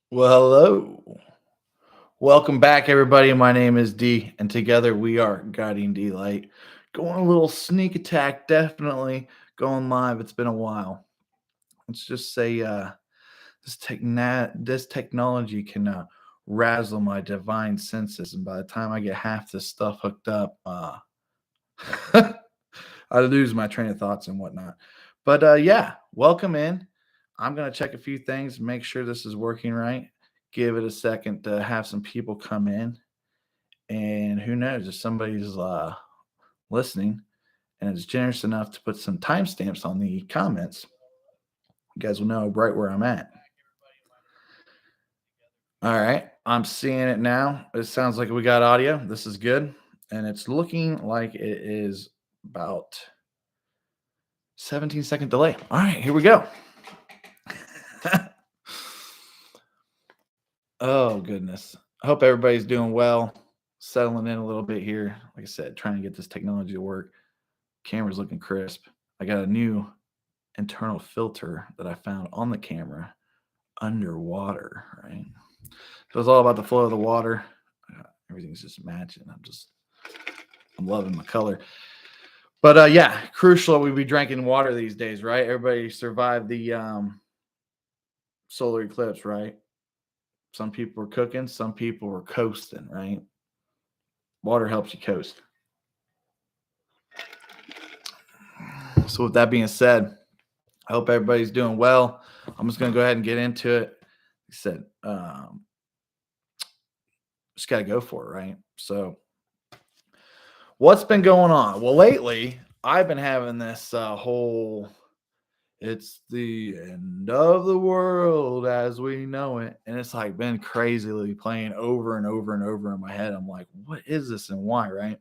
Well, hello. Welcome back, everybody. My name is D, and together we are Guiding D Light. Going a little sneak attack, definitely going live. It's been a while. Let's just say this technology can razzle my divine senses, and by the time I get half this stuff hooked up, I lose my train of thoughts and whatnot. But yeah, welcome in. I'm gonna check a few things, make sure this is working right. Give it a second to have some people come in, and who knows if somebody's listening and is generous enough to put some timestamps on the comments, you guys will know right where I'm at. All right, I'm seeing it now. It sounds like we got audio. This is good, and it's looking like it is about 17-second delay. All right, here we go. Oh goodness. I hope everybody's doing well. Settling in a little bit here. Like I said, trying to get this technology to work. Camera's looking crisp. I got a new internal filter that I found on the camera underwater, right? So it's all about the flow of the water. Everything's just matching. I'm loving my color. But yeah, crucial we be drinking water these days, right? Everybody survived the solar eclipse, right? Some people were cooking, some people were coasting, right? Water helps you coast. So with that being said, I hope everybody's doing well. I'm just gonna go ahead and get into it. Like I said, just gotta go for it, right? So what's been going on? Well, lately I've been having this whole it's the end of the world as we know it. And it's like been crazily playing over and over and over in my head. I'm like, what is this and why, right?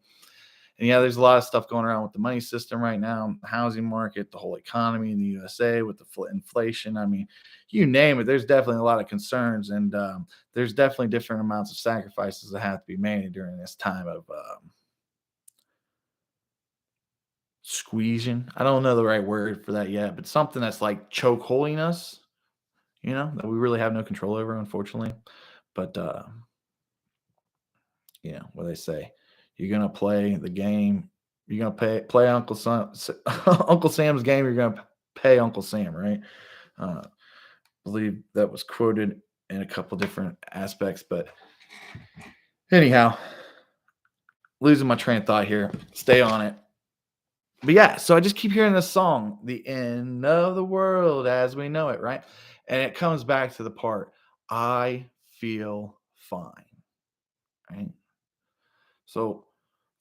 And yeah, there's a lot of stuff going around with the money system right now, the housing market, the whole economy in the USA with the inflation. I mean, you name it. There's definitely a lot of concerns, and there's definitely different amounts of sacrifices that have to be made during this time of squeezing. I don't know the right word for that yet, but something that's like choke holding us, that we really have no control over, unfortunately. But what they say, you're gonna play the game. You're gonna play Uncle Sam's game. You're gonna pay Uncle Sam, right? I believe that was quoted in a couple different aspects, but anyhow, losing my train of thought here. Stay on it. But yeah, so I just keep hearing this song, "The End of the World as We Know It," right? And it comes back to the part, I feel fine, right? So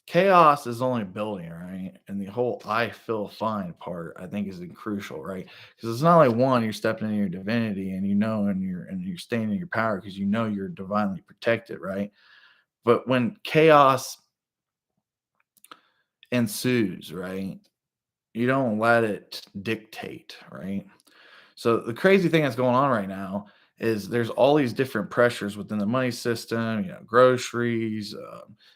chaos is only building, right? And the whole "I feel fine" part, I think, is crucial, right? Because it's not like one, you're stepping into your divinity and and you're staying in your power because you know you're divinely protected, right? But when chaos ensues, right, you don't let it dictate, right? So the crazy thing that's going on right now is there's all these different pressures within the money system, groceries,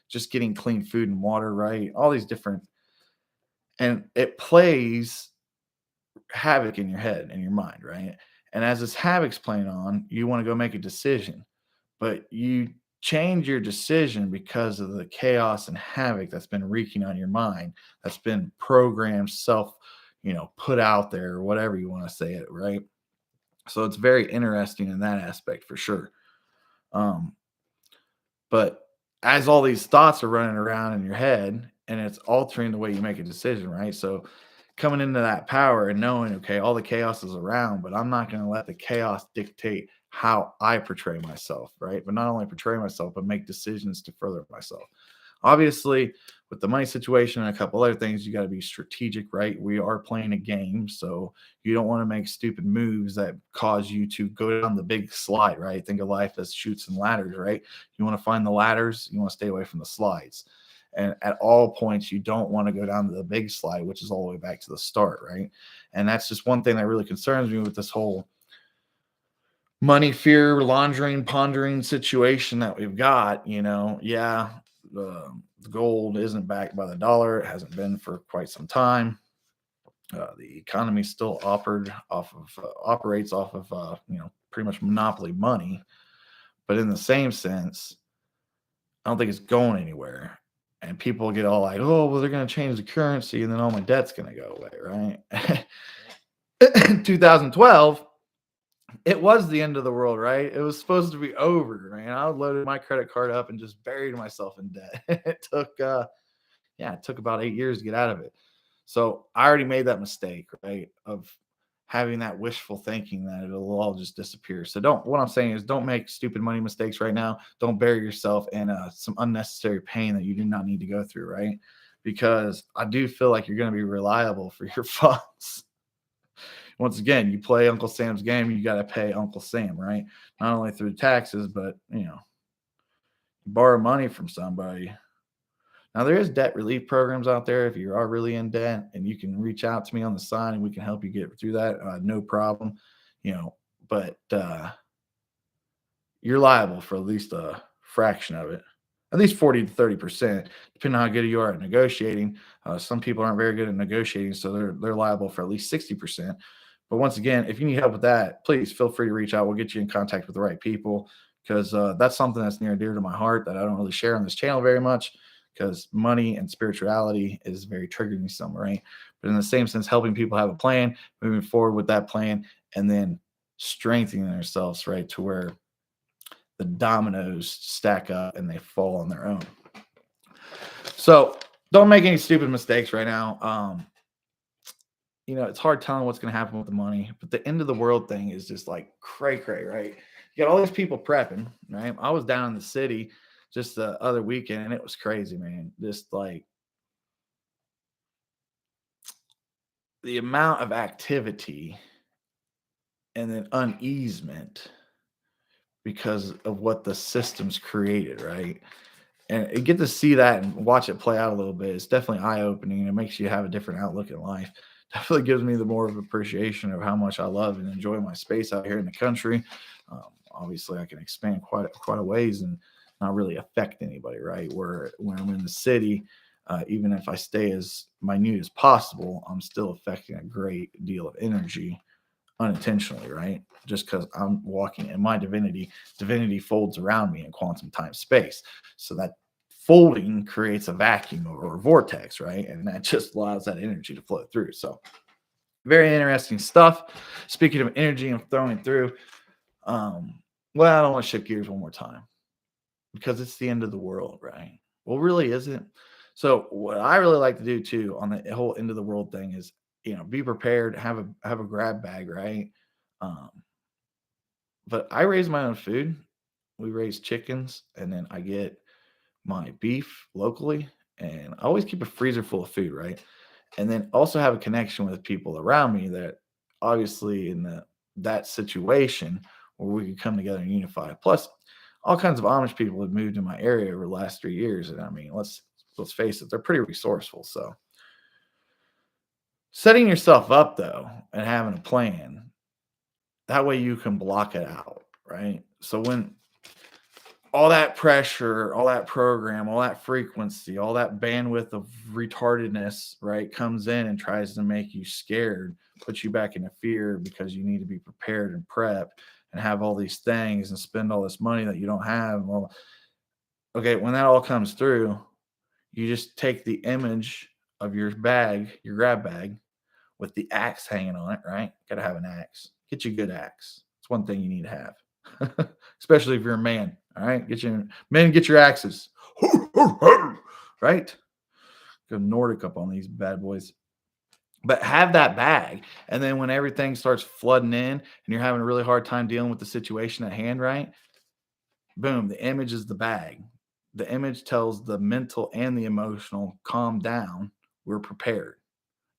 just getting clean food and water, right? All these different, and it plays havoc in your head and your mind, right? And as this havoc's playing on, you want to go make a decision, but you change your decision because of the chaos and havoc that's been wreaking on your mind, that's been programmed, put out there, or whatever you want to say it, right? So it's very interesting in that aspect for sure. Um, but as all these thoughts are running around in your head and it's altering the way you make a decision, right? So coming into that power and knowing, okay, all the chaos is around, but I'm not going to let the chaos dictate how I portray myself, right? But not only portray myself, but make decisions to further myself. Obviously, with the money situation and a couple other things, you got to be strategic, right? We are playing a game, so you don't want to make stupid moves that cause you to go down the big slide, right? Think of life as chutes and ladders, right? You want to find the ladders, you want to stay away from the slides. And at all points, you don't want to go down to the big slide, which is all the way back to the start, right? And that's just one thing that really concerns me with this whole money fear laundering pondering situation that we've got. Yeah, the gold isn't backed by the dollar. It hasn't been for quite some time. The economy still operates off of pretty much monopoly money. But in the same sense, I don't think it's going anywhere. And people get all like, oh, well, they're going to change the currency and then all my debt's going to go away, right? In 2012, it was the end of the world, right? It was supposed to be over, man. I loaded my credit card up and just buried myself in debt. It took about 8 years to get out of it. So I already made that mistake, right? Of having that wishful thinking that it'll all just disappear. So what I'm saying is don't make stupid money mistakes right now. Don't bury yourself in some unnecessary pain that you do not need to go through, right? Because I do feel like you're going to be reliable for your funds. Once again, you play Uncle Sam's game, you got to pay Uncle Sam, right? Not only through taxes, but you borrow money from somebody. Now there is debt relief programs out there if you are really in debt, and you can reach out to me on the side, and we can help you get through that. No problem, but you're liable for at least a fraction of it, at least 40 to 30%, depending on how good you are at negotiating. Some people aren't very good at negotiating, so they're liable for at least 60%. But once again, if you need help with that, please feel free to reach out. We'll get you in contact with the right people because that's something that's near and dear to my heart that I don't really share on this channel very much because money and spirituality is very triggering me some, right? But in the same sense, helping people have a plan, moving forward with that plan, and then strengthening themselves, right, to where the dominoes stack up and they fall on their own. So don't make any stupid mistakes right now. It's hard telling what's going to happen with the money, but the end of the world thing is just like cray cray, right? You got all these people prepping, right? I was down in the city just the other weekend and it was crazy, man. Just like the amount of activity and then uneasement because of what the system's created, right? And you get to see that and watch it play out a little bit. It's definitely eye opening and it makes you have a different outlook in life. Definitely gives me the more of appreciation of how much I love and enjoy my space out here in the country. Obviously, I can expand quite a ways and not really affect anybody, right? Where when I'm in the city, even if I stay as minute as possible, I'm still affecting a great deal of energy unintentionally, right? Just because I'm walking in my divinity folds around me in quantum time space. So that folding creates a vacuum or a vortex, right? And that just allows that energy to flow through. So very interesting stuff. Speaking of energy and throwing through, well, I don't want to shift gears one more time because it's the end of the world, right? Well, really isn't. So what I really like to do too on the whole end of the world thing is, be prepared, have a grab bag, right? Um, but I raise my own food. We raise chickens, and then I get my beef locally, and I always keep a freezer full of food, right? And then also have a connection with people around me that obviously in that situation where we could come together and unify. Plus, all kinds of Amish people have moved in my area over the last 3 years, and I mean, let's face it, they're pretty resourceful. So setting yourself up though and having a plan that way you can block it out, right? So when all that pressure, all that program, all that frequency, all that bandwidth of retardedness, right, comes in and tries to make you scared, puts you back into fear because you need to be prepared and prep and have all these things and spend all this money that you don't have. Well, okay, when that all comes through, you just take the image of your bag, your grab bag, with the axe hanging on it, right? Got to have an axe. Get you a good axe. It's one thing you need to have, especially if you're a man. All right, get your axes, right? Go Nordic up on these bad boys. But have that bag, and then when everything starts flooding in, and you're having a really hard time dealing with the situation at hand, right? Boom, the image is the bag. The image tells the mental and the emotional, calm down. We're prepared.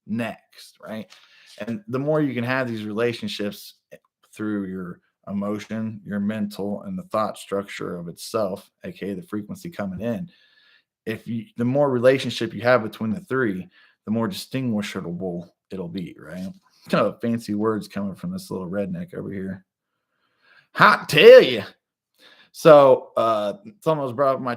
Next, right? And the more you can have these relationships through your emotion, your mental, and the thought structure of itself, aka the frequency coming in, the more relationship you have between the three, the more distinguishable it'll be, right? Kind of fancy words coming from this little redneck over here. Hot tell you. So, something was brought up my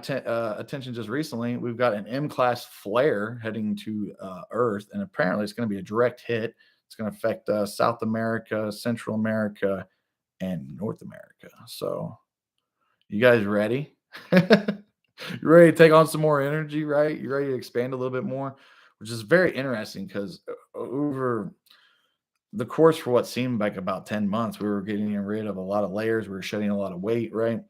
attention just recently. We've got an M-class flare heading to Earth, and apparently it's going to be a direct hit. It's going to affect South America, Central America, and North America. So, You guys ready? You ready to take on some more energy, right? You ready to expand a little bit more, which is very interesting because over the course for what seemed like about 10 months, we were getting rid of a lot of layers. We were shedding a lot of weight, right?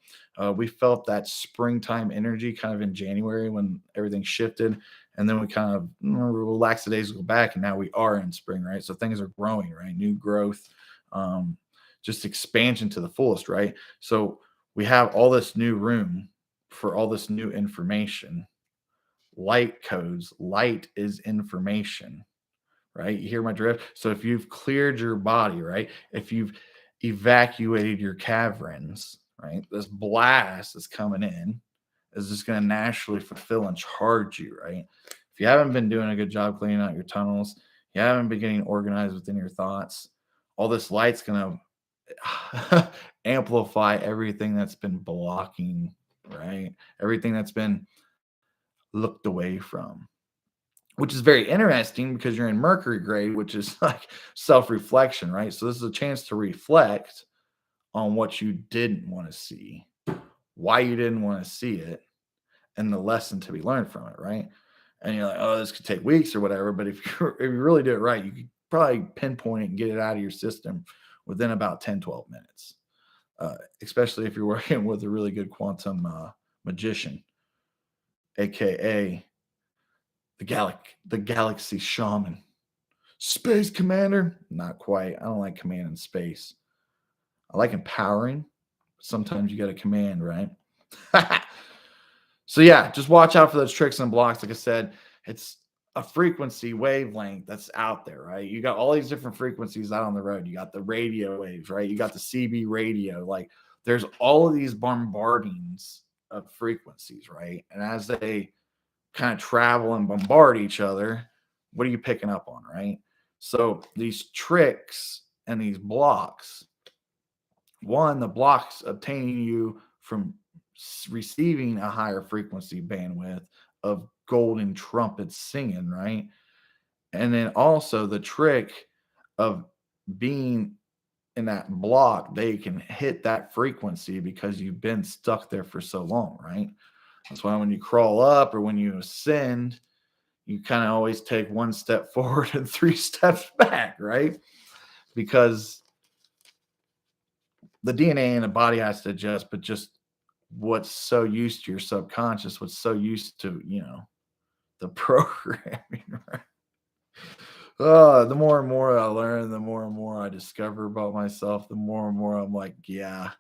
We felt that springtime energy kind of in January when everything shifted. And then we kind of relaxed the days go back. And now we are in spring, right? So things are growing, right? New growth, um, just expansion to the fullest, right? So we have all this new room for all this new information. Light codes, light is information, right? You hear my drift? So if you've cleared your body, right? If you've evacuated your caverns, right? This blast that's coming in is just going to naturally fulfill and charge you, right? If you haven't been doing a good job cleaning out your tunnels, you haven't been getting organized within your thoughts, all this light's going to amplify everything that's been blocking, right? Everything that's been looked away from, which is very interesting because you're in Mercury grade, which is like self reflection, right? So this is a chance to reflect on what you didn't want to see, why you didn't want to see it, and the lesson to be learned from it, right? And you're like, oh, this could take weeks or whatever. But if you really do it right, you could probably pinpoint it and get it out of your system within about 10, 12 minutes, especially if you're working with a really good quantum magician, aka the galaxy shaman. Space commander? Not quite. I don't like command in space. I like empowering. Sometimes you got to command, right? So yeah, just watch out for those tricks and blocks. Like I said, it's a frequency wavelength that's out there, right? You got all these different frequencies out on the road. You got the radio waves, right? You got the CB radio. Like there's all of these bombardings of frequencies, right? And as they kind of travel and bombard each other, what are you picking up on, right? So these tricks and these blocks, one, the blocks obtaining you from receiving a higher frequency bandwidth of golden trumpets singing, right? And then also the trick of being in that block, they can hit that frequency because you've been stuck there for so long, right? That's why when you crawl up or when you ascend, you kind of always take one step forward and three steps back, right? Because the DNA in the body has to adjust, but just what's so used to your subconscious, what's so used to, the programming, right? The more and more I learn, the more and more I discover about myself, the more and more I'm like, yeah,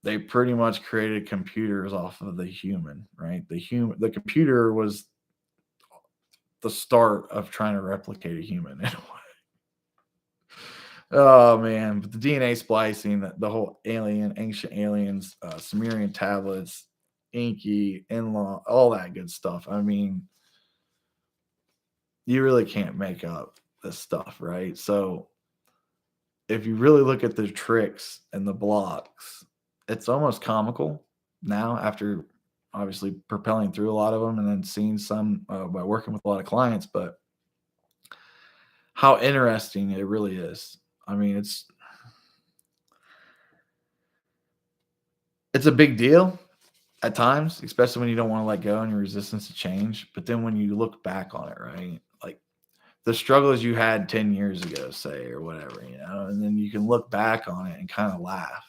they pretty much created computers off of the human, right? The computer was the start of trying to replicate a human in a way. Oh man, but the DNA splicing, the whole ancient aliens, Sumerian tablets, Inky, Inlaw, all that good stuff. I mean, you really can't make up this stuff, right? So if you really look at the tricks and the blocks, it's almost comical now after obviously propelling through a lot of them and then seeing some by working with a lot of clients, but how interesting it really is. I mean, it's a big deal at times, especially when you don't want to let go and your resistance to change. But then when you look back on it, right? Like the struggles you had 10 years ago, say, or whatever, and then you can look back on it and kind of laugh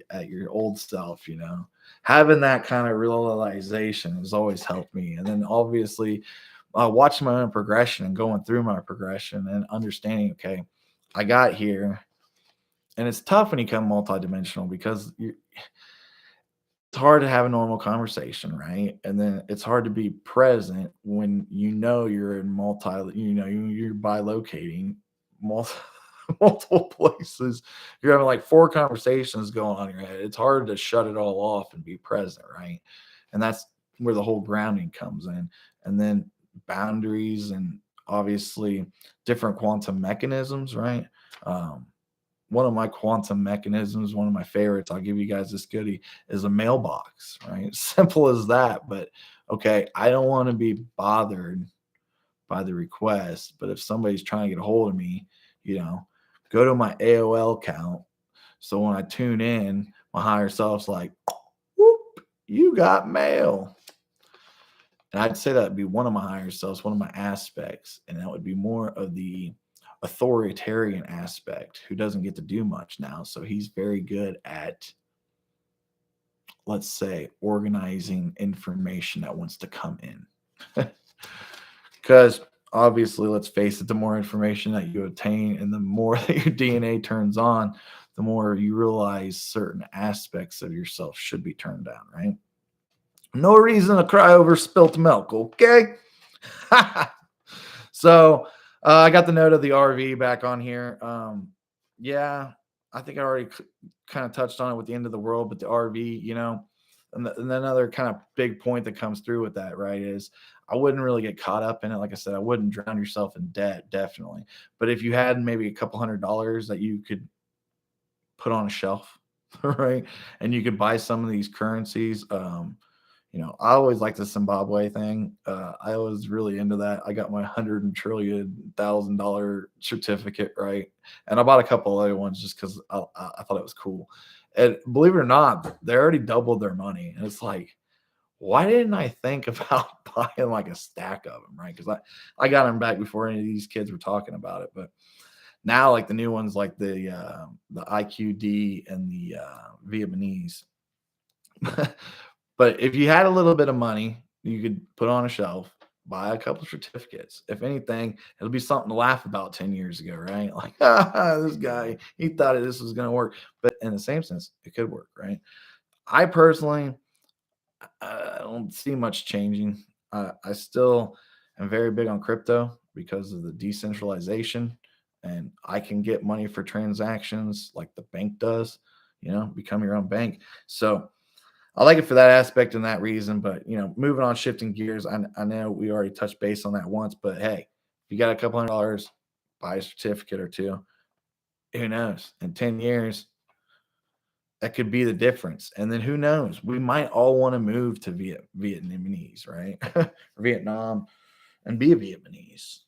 at your old self, Having that kind of realization has always helped me. And then obviously watching my own progression and going through my progression and understanding, okay, I got here. And it's tough when you become multidimensional because it's hard to have a normal conversation, right? And then it's hard to be present when you're in you're bilocating multiple, multiple places. You're having like four conversations going on in your head. It's hard to shut it all off and be present, right? And that's where the whole grounding comes in. And then boundaries and obviously different quantum mechanisms, right? Um, One of my quantum mechanisms, one of my favorites, I'll give you guys this goodie, is a mailbox, right? Simple as that. But okay, I don't want to be bothered by the request. But if somebody's trying to get a hold of me, go to my AOL account. So when I tune in, my higher self's like, whoop, you got mail. And I'd say that'd be one of my higher selves, one of my aspects. And that would be more of the authoritarian aspect who doesn't get to do much now. So he's very good at, let's say, organizing information that wants to come in. Because obviously, let's face it, the more information that you obtain and the more that your DNA turns on, the more you realize certain aspects of yourself should be turned down, right? No reason to cry over spilt milk, okay? So I got the note of the RV back on here. Yeah, I think I already kind of touched on it with the end of the world, but the RV, and another kind of big point that comes through with that, right, is I wouldn't really get caught up in it. Like I said, I wouldn't drown yourself in debt, definitely. But if you had maybe a couple $100 that you could put on a shelf, right, and you could buy some of these currencies, I always like the Zimbabwe thing. I was really into that. I got my 100 trillion $1,000 certificate, right? And I bought a couple other ones just because I thought it was cool. And believe it or not, they already doubled their money. And it's like, why didn't I think about buying like a stack of them, right? Because I got them back before any of these kids were talking about it. But now, like the new ones, like the IQD and the Vietnamese. But if you had a little bit of money, you could put on a shelf, buy a couple certificates. If anything, it'll be something to laugh about 10 years ago, right? Like, this guy, he thought this was going to work. But in the same sense, it could work, right? I personally, I don't see much changing. I still am very big on crypto because of the decentralization, and I can get money for transactions like the bank does, become your own bank. So, I like it for that aspect and that reason, but moving on, shifting gears. I know we already touched base on that once, but hey, if you got a couple $100, buy a certificate or two. Who knows? In 10 years, that could be the difference. And then who knows? We might all want to move to Vietnamese, right? Or Vietnam and be a Vietnamese.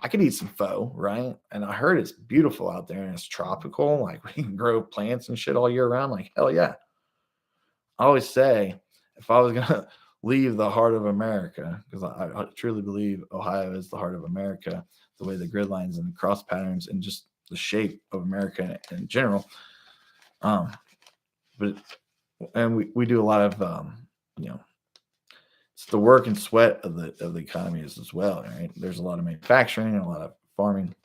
I could eat some pho, right? And I heard it's beautiful out there and it's tropical. Like we can grow plants and shit all year round. Like, hell yeah. I always say if I was gonna leave the heart of America, because I truly believe Ohio is the heart of America, the way the grid lines and the cross patterns and just the shape of America in general. Um, but and we do a lot of you know, it's the work and sweat of the economy as well, right? There's a lot of manufacturing and a lot of farming.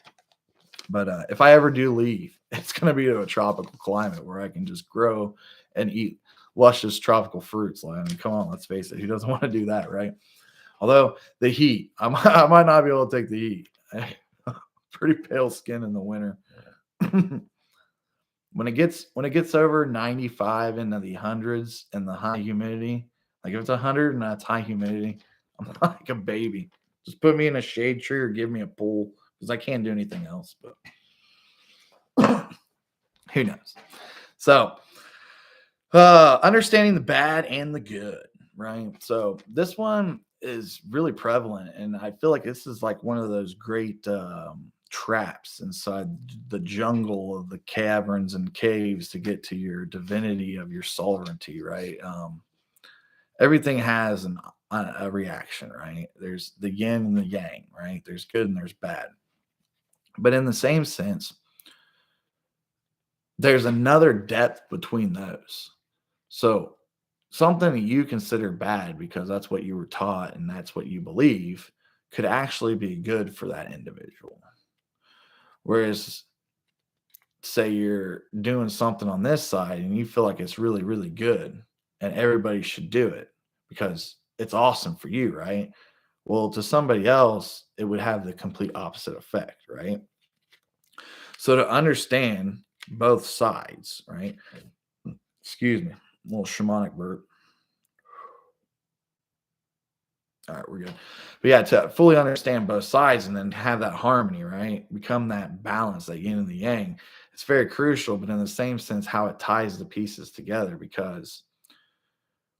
But if I ever do leave, it's going to be to a tropical climate where I can just grow and eat luscious tropical fruits. Like, I mean, come on, let's face it. Who doesn't want to do that, right? Although the heat, I might not be able to take the heat. Pretty pale skin in the winter. when it gets over 95 into the hundreds and the high humidity, like if it's 100 and that's high humidity, I'm like a baby. Just put me in a shade tree or give me a pool because I can't do anything else. But who knows? So, understanding the bad and the good, right? So this one is really prevalent, and I feel like this is like one of those great traps inside the jungle of the caverns and caves to get to your divinity of your sovereignty, right? Everything has a reaction, right? There's the yin and the yang, right? There's good and there's bad. But in the same sense, there's another depth between those. So something that you consider bad because that's what you were taught and that's what you believe could actually be good for that individual. Whereas, say you're doing something on this side and you feel like it's really, really good and everybody should do it because it's awesome for you, right? Well, to somebody else, it would have the complete opposite effect, right? So to understand both sides, right? Excuse me, a little shamanic burp. All right, we're good. But yeah, to fully understand both sides and then have that harmony, right? Become that balance, that yin and the yang. It's very crucial, but in the same sense, how it ties the pieces together. Because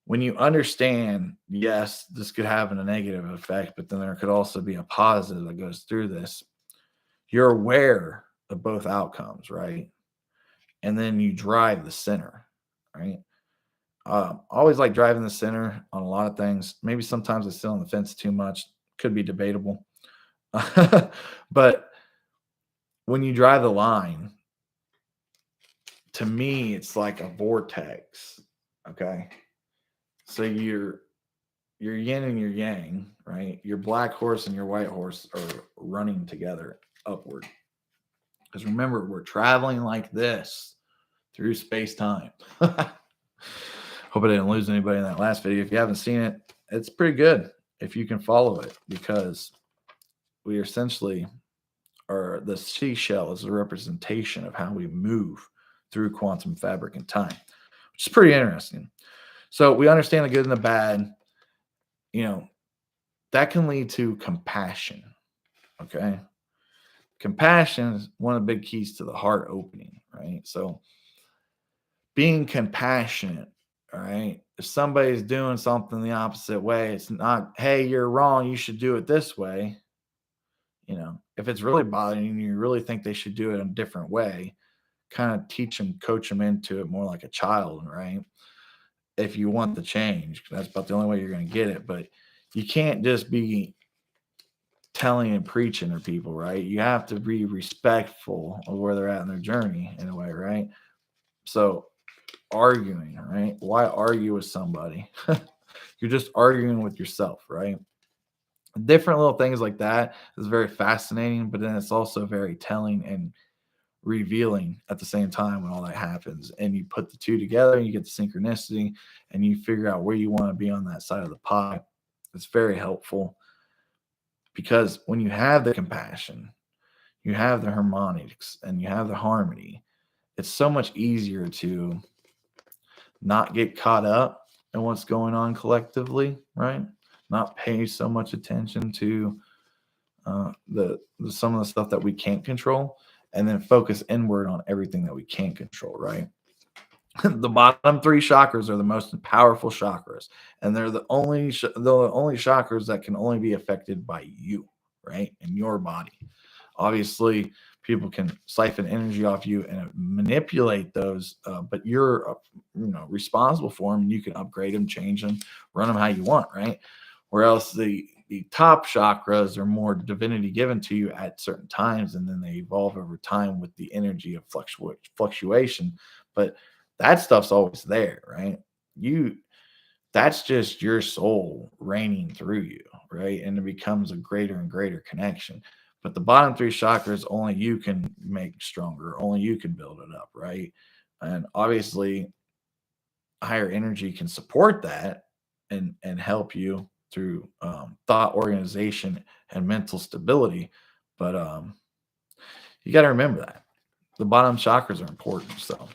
when you understand, yes, this could have a negative effect, but then there could also be a positive that goes through this. You're aware of both outcomes, right? And then you drive the center, right? Always like driving the center on a lot of things. Maybe sometimes I sit on the fence too much. Could be debatable. But when you drive the line, to me, it's like a vortex. Okay. So your yin and your yang, right? Your black horse and your white horse are running together upward. Because remember, we're traveling like this through space time. Hope I didn't lose anybody in that last video. If you haven't seen it, it's pretty good if you can follow it, because we essentially are, the seashell is a representation of how we move through quantum fabric and time, which is pretty interesting. So we understand the good and the bad. You know, that can lead to compassion. Okay. Compassion is one of the big keys to the heart opening, right? So being compassionate, all right? If somebody's doing something the opposite way, it's not, hey, you're wrong, you should do it this way. If it's really bothering you, you really think they should do it a different way, kind of teach them, coach them into it more like a child, right? If you want the change, that's about the only way you're going to get it. But you can't just be telling and preaching to people, right? You have to be respectful of where they're at in their journey in a way, right? So arguing, right? Why argue with somebody? You're just arguing with yourself, right? Different little things like that is very fascinating, but then it's also very telling and revealing at the same time when all that happens. And you put the two together and you get the synchronicity and you figure out where you want to be on that side of the pie. It's very helpful, because when you have the compassion, you have the harmonics and you have the harmony, it's so much easier to not get caught up in what's going on collectively, right? Not pay so much attention to the some of the stuff that we can't control, and then focus inward on everything that we can control, right? The bottom three chakras are the most powerful chakras, and they're the only chakras that can only be affected by you, right? In your body. Obviously, people can siphon energy off you and manipulate those, but you're responsible for them, and you can upgrade them, change them, run them how you want, right? Whereas the top chakras are more divinity given to you at certain times, and then they evolve over time with the energy of fluctuation. But that stuff's always there, right? That's just your soul reigning through you, right? And it becomes a greater and greater connection. But the bottom three chakras, only you can make stronger, only you can build it up, right? And obviously, higher energy can support that and help you through thought organization and mental stability. But you got to remember that the bottom chakras are important. So,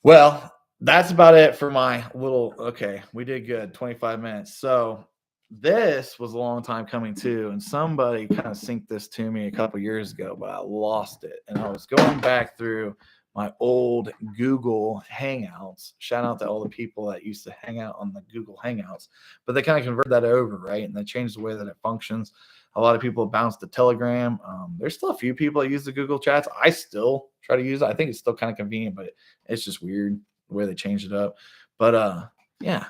well, that's about it for my little. Okay, we did good, 25 minutes. So this was a long time coming too, and somebody kind of synced this to me a couple years ago, but I lost it, and I was going back through my old Google Hangouts. Shout out to all the people that used to hang out on the Google Hangouts, but they kind of converted that over, right? And they changed the way that it functions. A lot of people have bounced to Telegram. There's still a few people that use the Google Chats. I still try to use it. I think it's still kind of convenient, but it's just weird the way they changed it up. But yeah.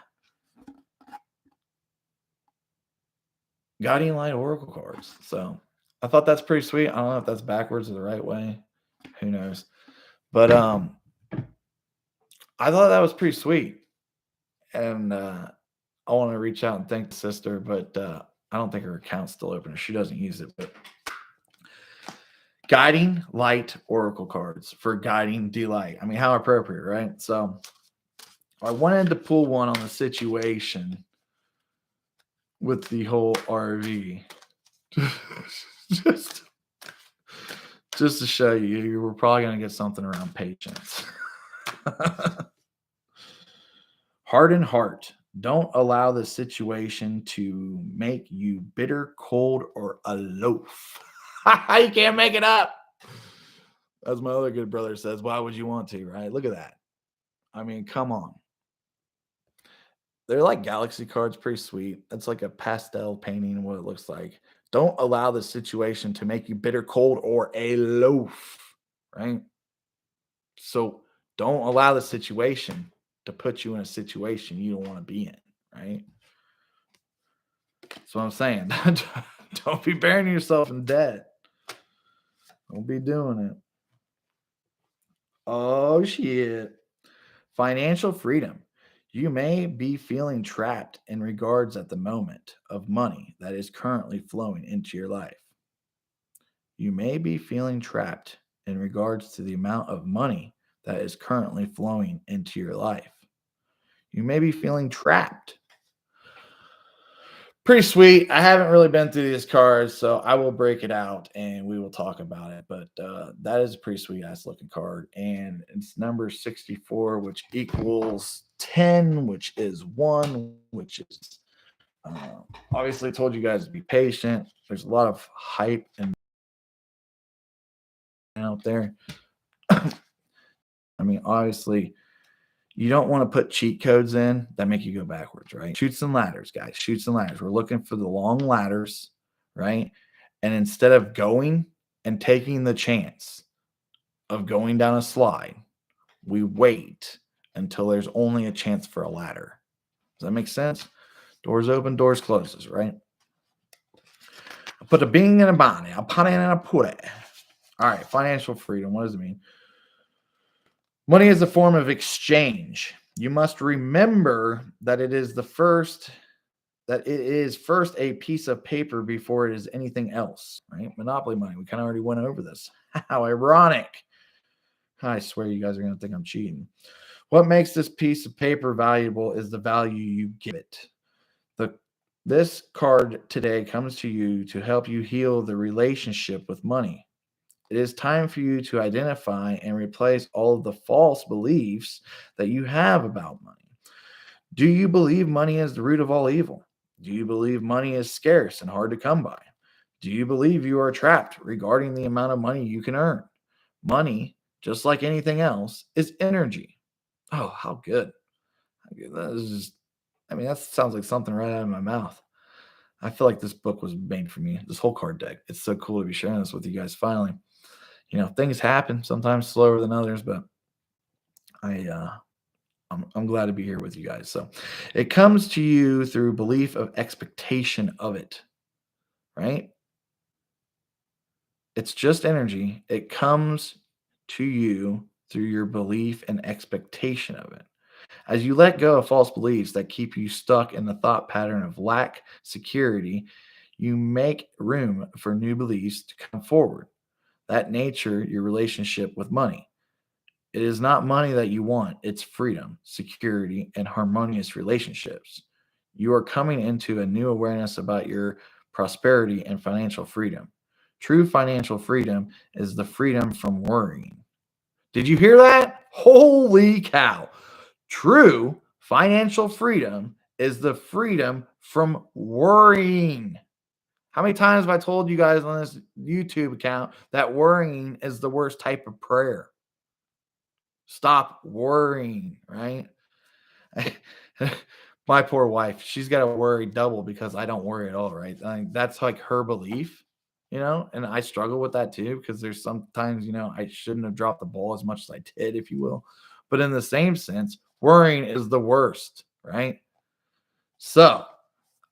Guiding Light Oracle cards. So I thought that's pretty sweet. I don't know if that's backwards or the right way. Who knows? But I thought that was pretty sweet. And I want to reach out and thank the sister, but I don't think her account's still open. She doesn't use it. But Guiding Light Oracle cards for guiding delight. I mean, how appropriate, right? So I wanted to pull one on the situation with the whole RV. just to show you, we're probably going to get something around patience. Heart and heart. Don't allow the situation to make you bitter, cold, or aloof. You can't make it up. As my other good brother says, why would you want to, right? Look at that. I mean, come on. They're like galaxy cards, pretty sweet. It's like a pastel painting of what it looks like. Don't allow the situation to make you bitter, cold, or aloof, right? So Don't allow the situation to put you in a situation you don't want to be in, right? That's what I'm saying. Don't be burying yourself in debt. Don't be doing it. Oh, shit. Financial freedom. You may be feeling trapped in regards at the moment of money that is currently flowing into your life. You may be feeling trapped in regards to the amount of money that is currently flowing into your life. You may be feeling trapped. Pretty sweet. I haven't really been through these cards, so I will break it out and we will talk about it. But that is a pretty sweet ass looking card. And it's number 64, which equals 10, which is 1, which is obviously told you guys to be patient. There's a lot of hype and out there. I mean, obviously, you don't want to put cheat codes in that make you go backwards, right? Chutes and ladders, guys. Chutes and ladders. We're looking for the long ladders, right? And instead of going and taking the chance of going down a slide, we wait until there's only a chance for a ladder. Does that make sense? Doors open, doors closes, right? I put a bing in a bonnie. I put it in a put it. All right, financial freedom. What does it mean? Money is a form of exchange. You must remember that it is first a piece of paper before it is anything else, right? Monopoly money. We kind of already went over this. How ironic. I swear you guys are going to think I'm cheating. What makes this piece of paper valuable is the value you give it. This card today comes to you to help you heal the relationship with money. It is time for you to identify and replace all of the false beliefs that you have about money. Do you believe money is the root of all evil? Do you believe money is scarce and hard to come by? Do you believe you are trapped regarding the amount of money you can earn? Money, just like anything else, is energy. Oh, how good. That is just, I mean, that sounds like something right out of my mouth. I feel like this book was made for me, this whole card deck. It's so cool to be sharing this with you guys finally. You know, things happen, sometimes slower than others, but I'm glad to be here with you guys. So it comes to you through belief of expectation of it, right? It's just energy. It comes to you through your belief and expectation of it. As you let go of false beliefs that keep you stuck in the thought pattern of lack security, you make room for new beliefs to come forward that nature your relationship with money. It is not money that you want, it's freedom, security, and harmonious relationships. You are coming into a new awareness about your prosperity and financial freedom. True financial freedom is the freedom from worrying. Did you hear that? Holy cow. True financial freedom is the freedom from worrying. How many times have I told you guys on this YouTube account that worrying is the worst type of prayer? Stop worrying, right? My poor wife, she's got to worry double because I don't worry at all, right? That's like her belief, you know, and I struggle with that too because there's sometimes, you know, I shouldn't have dropped the ball as much as I did, if you will. But in the same sense, worrying is the worst, right? So,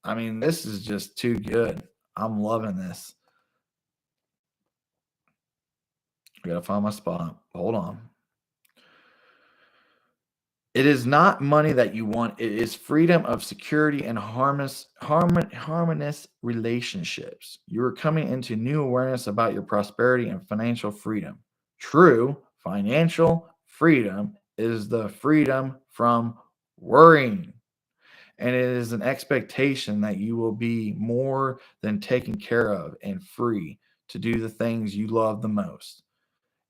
I mean, this is just too good. I'm loving this. I gotta find my spot. Hold on. It is not money that you want. It is freedom of security and harmonious relationships. You are coming into new awareness about your prosperity and financial freedom. True financial freedom is the freedom from worrying. And it is an expectation that you will be more than taken care of and free to do the things you love the most.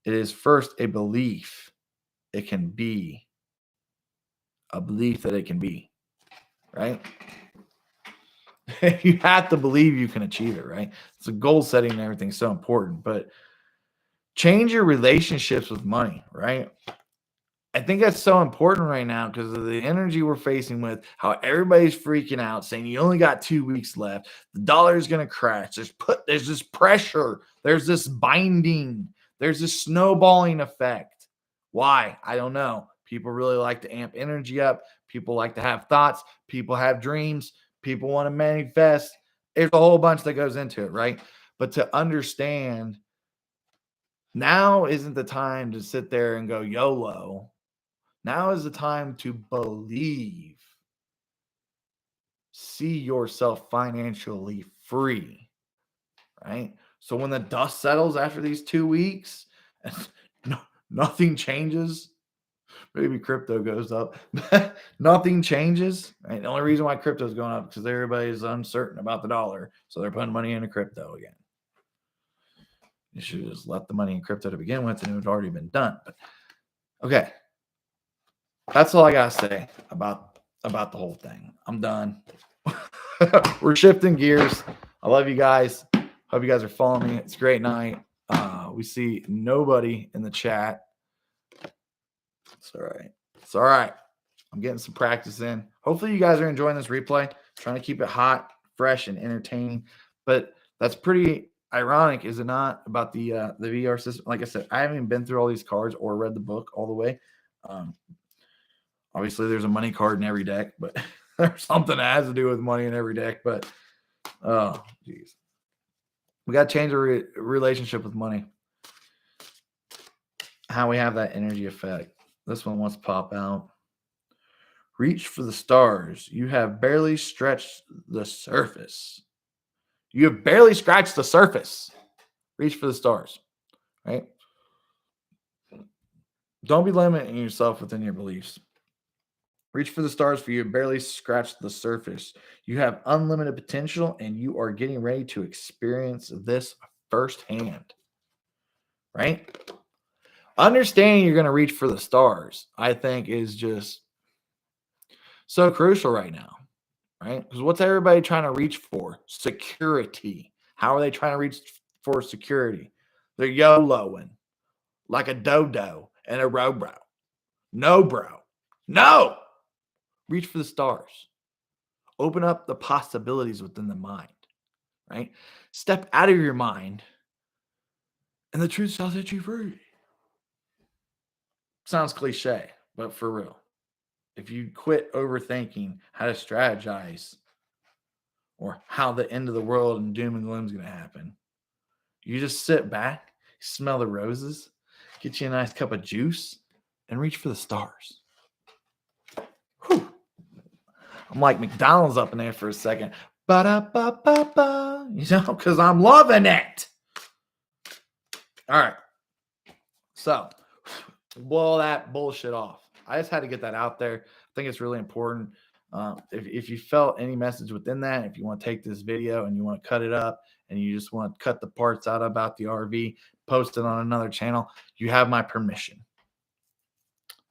It is first a belief it can be, a belief that it can be, right? You have to believe you can achieve it, right? So goal setting and everything's so important, but change your relationships with money, right? I think that's so important right now because of the energy we're facing with how everybody's freaking out, saying you only got 2 weeks left. The dollar is going to crash. There's this pressure. There's this binding. There's this snowballing effect. Why? I don't know. People really like to amp energy up. People like to have thoughts. People have dreams. People want to manifest. There's a whole bunch that goes into it, right? But to understand, now isn't the time to sit there and go YOLO. Now is the time to believe. See yourself financially free, right? So when the dust settles after these 2 weeks, nothing changes. Maybe crypto goes up. Nothing changes. Right? The only reason why crypto is going up is because everybody's uncertain about the dollar. So they're putting money into crypto again. You should just left the money in crypto to begin with, and it would have already been done. But okay. That's all I gotta say about the whole thing. I'm done. We're shifting gears. I love you guys. Hope you guys are following me. It's a great night. We see nobody in the chat. It's all right. It's all right. I'm getting some practice in. Hopefully you guys are enjoying this replay. Trying to keep it hot, fresh, and entertaining. But that's pretty ironic, is it not, about the VR system? Like I said, I haven't even been through all these cards or read the book all the way. Obviously, there's a money card in every deck, but there's something that has to do with money in every deck. But, oh, geez. We got to change our relationship with money. How we have that energy effect. This one wants to pop out. Reach for the stars. You have barely stretched the surface. You have barely scratched the surface. Reach for the stars, right? Don't be limiting yourself within your beliefs. Reach for the stars, for you have barely scratched the surface. You have unlimited potential, and you are getting ready to experience this firsthand, right? Understanding you're going to reach for the stars, I think, is just so crucial right now, right? Because what's everybody trying to reach for? Security. How are they trying to reach for security? They're YOLOing like a dodo and a row-bro. No, bro. No. Reach for the stars. Open up the possibilities within the mind, right? Step out of your mind, and the truth shall set you free. Sounds cliche, but for real. If you quit overthinking how to strategize or how the end of the world and doom and gloom is going to happen, you just sit back, smell the roses, get you a nice cup of juice, and reach for the stars. Whew. I'm like McDonald's up in there for a second. Ba-da-ba-ba-ba. You know, because I'm loving it. All right. So, blow that bullshit off. I just had to get that out there. I think it's really important. If you felt any message within that, if you want to take this video and you want to cut it up and you just want to cut the parts out about the RV, post it on another channel, you have my permission.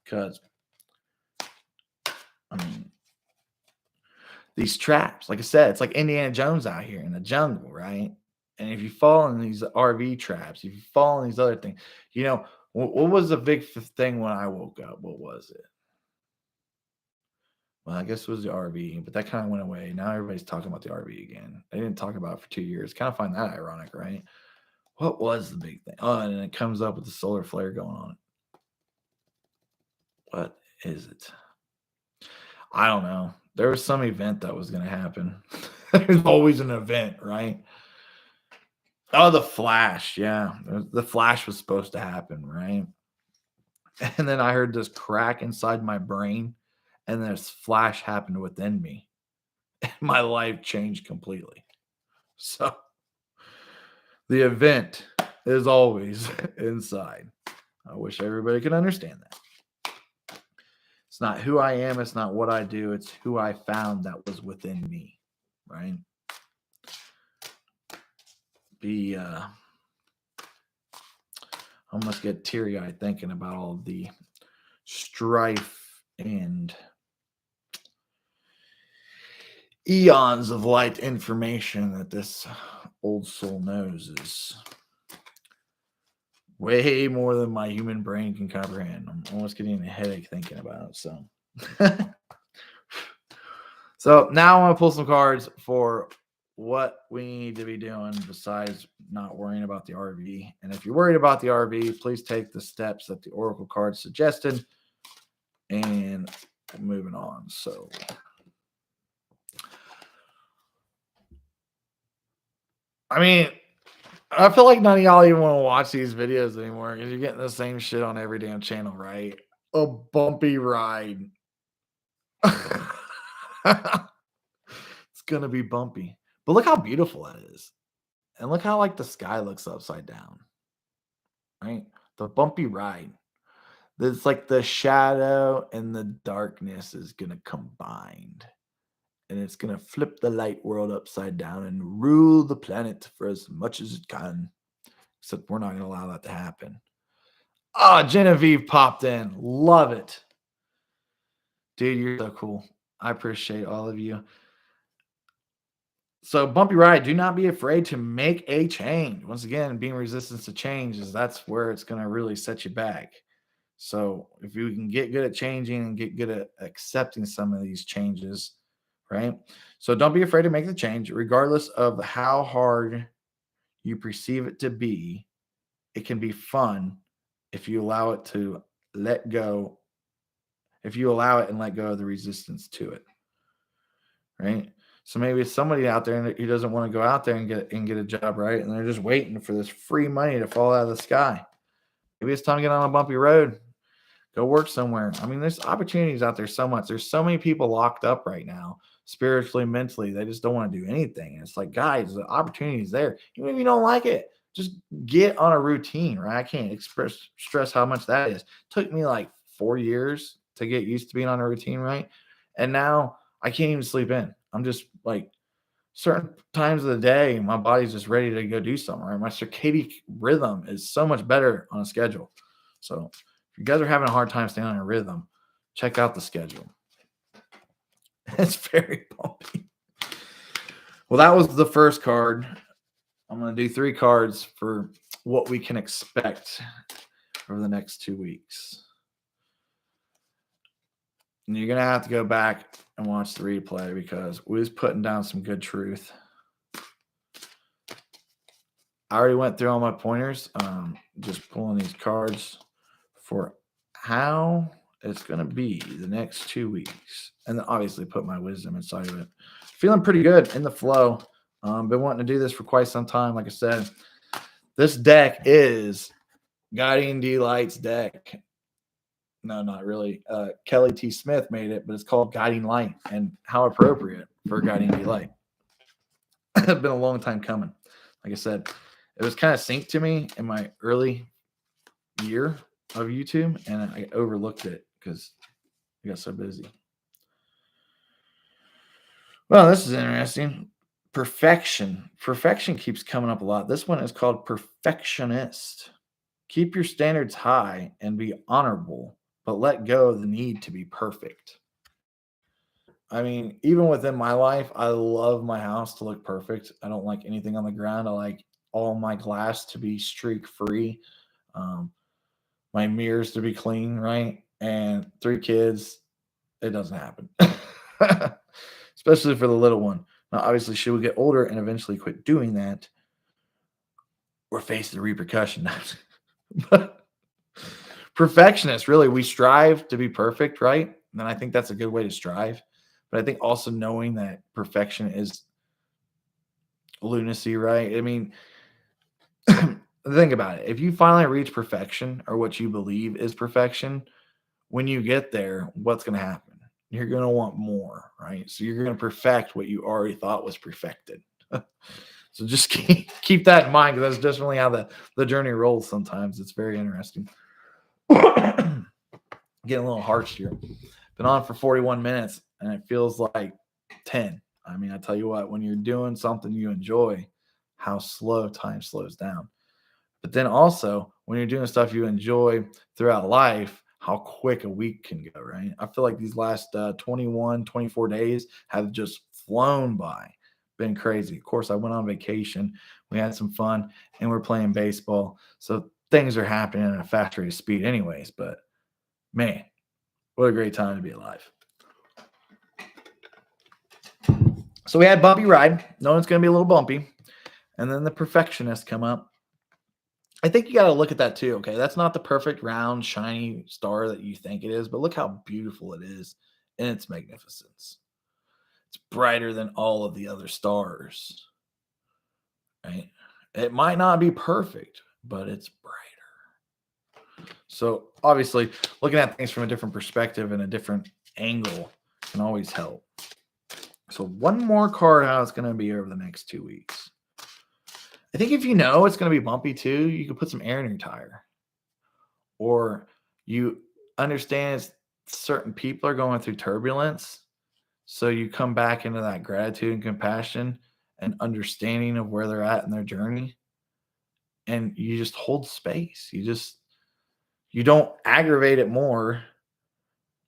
Because, I mean, these traps, like I said, it's like Indiana Jones out here in the jungle, right? And if you fall in these RV traps, if you fall in these other things, you know, what was the big thing when I woke up? What was it? Well, I guess it was the RV, but that kind of went away. Now everybody's talking about the RV again. They didn't talk about it for 2 years. Kind of find that ironic, right? What was the big thing? Oh, and it comes up with the solar flare going on. What is it? I don't know. There was some event that was going to happen. There's always an event, right? Oh, the Flash. Yeah. The Flash was supposed to happen, right? And then I heard this crack inside my brain, and this flash happened within me. And my life changed completely. So the event is always inside. I wish everybody could understand that. It's not who I am. It's not what I do. It's who I found that was within me, right? I almost get teary-eyed thinking about all of the strife and eons of light information that this old soul knows is way more than my human brain can comprehend. I'm almost getting a headache thinking about it. So, so now I want to pull some cards for what we need to be doing besides not worrying about the RV. And if you're worried about the RV, please take the steps that the Oracle card suggested. And moving on. So, I mean, I feel like none of y'all even want to watch these videos anymore because you're getting the same shit on every damn channel, right? A bumpy ride. It's gonna be bumpy. But look how beautiful that is. And look how like the sky looks upside down, right? The bumpy ride. It's like the shadow and the darkness is gonna combine. And it's gonna flip the light world upside down and rule the planet for as much as it can. Except we're not gonna allow that to happen. Ah, Genevieve popped in. Love it. Dude, you're so cool. I appreciate all of you. So, bumpy ride, do not be afraid to make a change. Once again, being resistant to change is that's where it's going to really set you back. So, if you can get good at changing and get good at accepting some of these changes, right? So, don't be afraid to make the change, regardless of how hard you perceive it to be. It can be fun if you allow it to let go, if you allow it and let go of the resistance to it, right? So maybe it's somebody out there who doesn't want to go out there and get a job, right? And they're just waiting for this free money to fall out of the sky. Maybe it's time to get on a bumpy road, go work somewhere. I mean, there's opportunities out there so much. There's so many people locked up right now, spiritually, mentally. They just don't want to do anything. And it's like, guys, the opportunity is there. Even if you don't like it, just get on a routine, right? I can't stress how much that is. It took me like 4 years to get used to being on a routine, right? And now I can't even sleep in. I'm just like certain times of the day, my body's just ready to go do something, right? My circadian rhythm is so much better on a schedule. So if you guys are having a hard time staying on a rhythm, check out the schedule. It's very bumpy. Well, that was the first card. I'm going to do 3 cards for what we can expect over the next 2 weeks. And you're going to have to go back and watch the replay because we was putting down some good truth. I already went through all my pointers, just pulling these cards for how it's going to be the next 2 weeks. And then obviously put my wisdom inside of it. Feeling pretty good in the flow. Been wanting to do this for quite some time. Like I said, this deck is Guiding D-Light's deck. No, not really. Kelly T. Smith made it, but it's called Guiding Light. And how appropriate for Guiding D-Light. It's been a long time coming. Like I said, it was kind of synced to me in my early year of YouTube, and I overlooked it because I got so busy. Well, this is interesting. Perfection. Perfection keeps coming up a lot. This one is called Perfectionist. Keep your standards high and be honorable, but let go of the need to be perfect. I mean, even within my life, I love my house to look perfect. I don't like anything on the ground. I like all my glass to be streak free, my mirrors to be clean, right? And 3 kids, it doesn't happen, especially for the little one. Now, obviously, she will get older and eventually quit doing that. We're facing the repercussion. But perfectionist, really, we strive to be perfect, right? And I think that's a good way to strive. But I think also knowing that perfection is lunacy, right? I mean, think about it. If you finally reach perfection or what you believe is perfection, when you get there, what's going to happen? You're going to want more, right? So you're going to perfect what you already thought was perfected. So just keep that in mind because that's just really how the journey rolls sometimes. It's very interesting. Getting a little harsh here. Been on for 41 minutes and it feels like 10. I mean, I tell you what, when you're doing something you enjoy, how slow time slows down. But then also, when you're doing stuff you enjoy throughout life, how quick a week can go, right? I feel like these last 21, 24 days have just flown by. Been crazy. Of course, I went on vacation. We had some fun, and we're playing baseball. So things are happening at a faster rate of speed anyways. But, man, what a great time to be alive. So we had bumpy ride. No one's going to be a little bumpy. And then the perfectionists come up. I think you got to look at that too. Okay. That's not the perfect round, shiny star that you think it is, but look how beautiful it is in its magnificence. It's brighter than all of the other stars, right? It might not be perfect, but it's brighter. So obviously, looking at things from a different perspective and a different angle can always help. So one more card how it's going to be over the next 2 weeks. I think if you know it's going to be bumpy too, you can put some air in your tire. Or you understand certain people are going through turbulence. So you come back into that gratitude and compassion and understanding of where they're at in their journey. And you just hold space. You don't aggravate it more,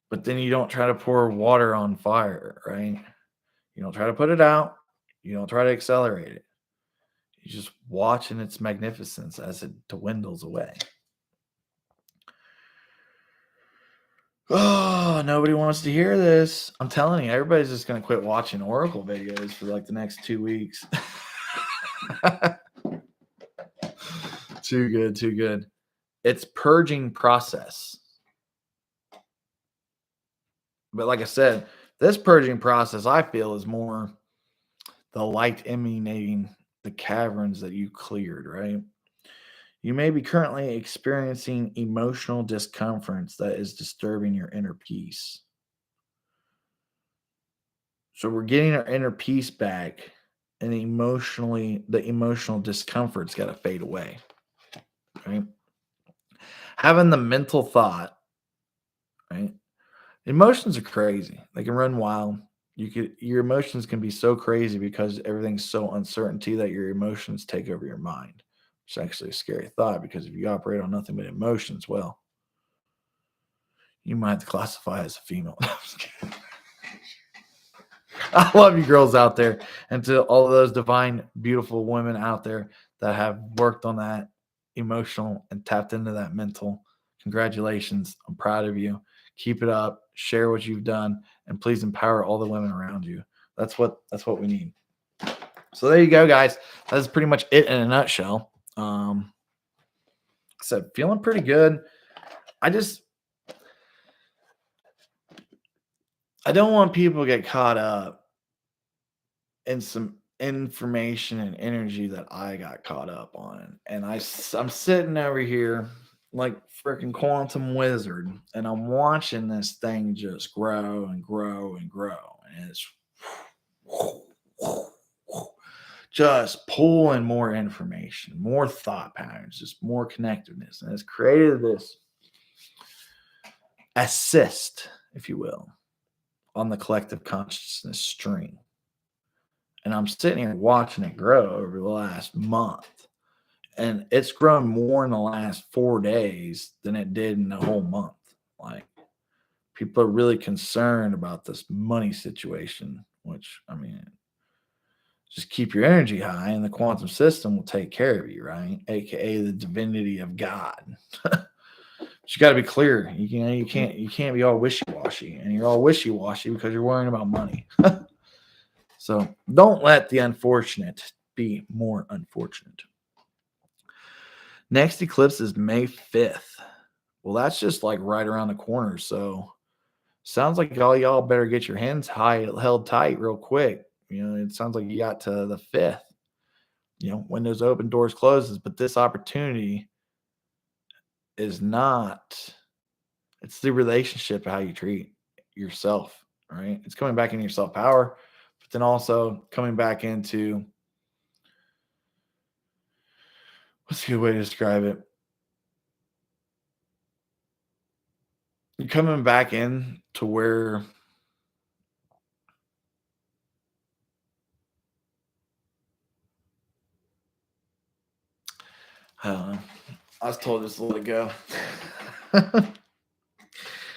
but then you don't try to pour water on fire, right? You don't try to put it out. You don't try to accelerate it. You just watch in its magnificence as it dwindles away. Oh, nobody wants to hear this. I'm telling you, everybody's just going to quit watching Oracle videos for like the next 2 weeks. Too good, too good. It's purging process. But like I said, this purging process, I feel, is more the light emanating the caverns that you cleared, right? You may be currently experiencing emotional discomfort that is disturbing your inner peace. So we're getting our inner peace back, and the emotional discomfort's got to fade away, right? Having the mental thought, right? Emotions are crazy. They can run wild. Your emotions can be so crazy because everything's so uncertainty that your emotions take over your mind. It's actually a scary thought because if you operate on nothing but emotions, well, you might have to classify as a female. No, I'm just kidding. I love you girls out there, and to all of those divine, beautiful women out there that have worked on that emotional and tapped into that mental. Congratulations. I'm proud of you. Keep it up. Share what you've done, and please empower all the women around you. That's what we need. So there you go, guys. That's pretty much it in a nutshell. So feeling pretty good. I don't want people to get caught up in some information and energy that I got caught up on. And I'm sitting over here like freaking quantum wizard, and I'm watching this thing just grow and grow and grow. And it's just pulling more information, more thought patterns, just more connectedness. And it's created this assist, if you will, on the collective consciousness string. And I'm sitting here watching it grow over the last month. And it's grown more in the last 4 days than it did in the whole month. Like, people are really concerned about this money situation, which, I mean, just keep your energy high and the quantum system will take care of you, right? AKA the divinity of God. But you got to be clear. You can't be all wishy-washy, and you're all wishy-washy because you're worrying about money. So don't let the unfortunate be more unfortunate. Next eclipse is May 5th. Well, that's just like right around the corner. So sounds like all y'all better get your hands held tight real quick. It sounds like you got to the 5th. Windows open, doors closes, but this opportunity is not, it's the relationship of how you treat yourself, right? It's coming back into your self-power, but then also coming back into, what's a good way to describe it? You're coming back in to where I don't know. I was told just to let it go.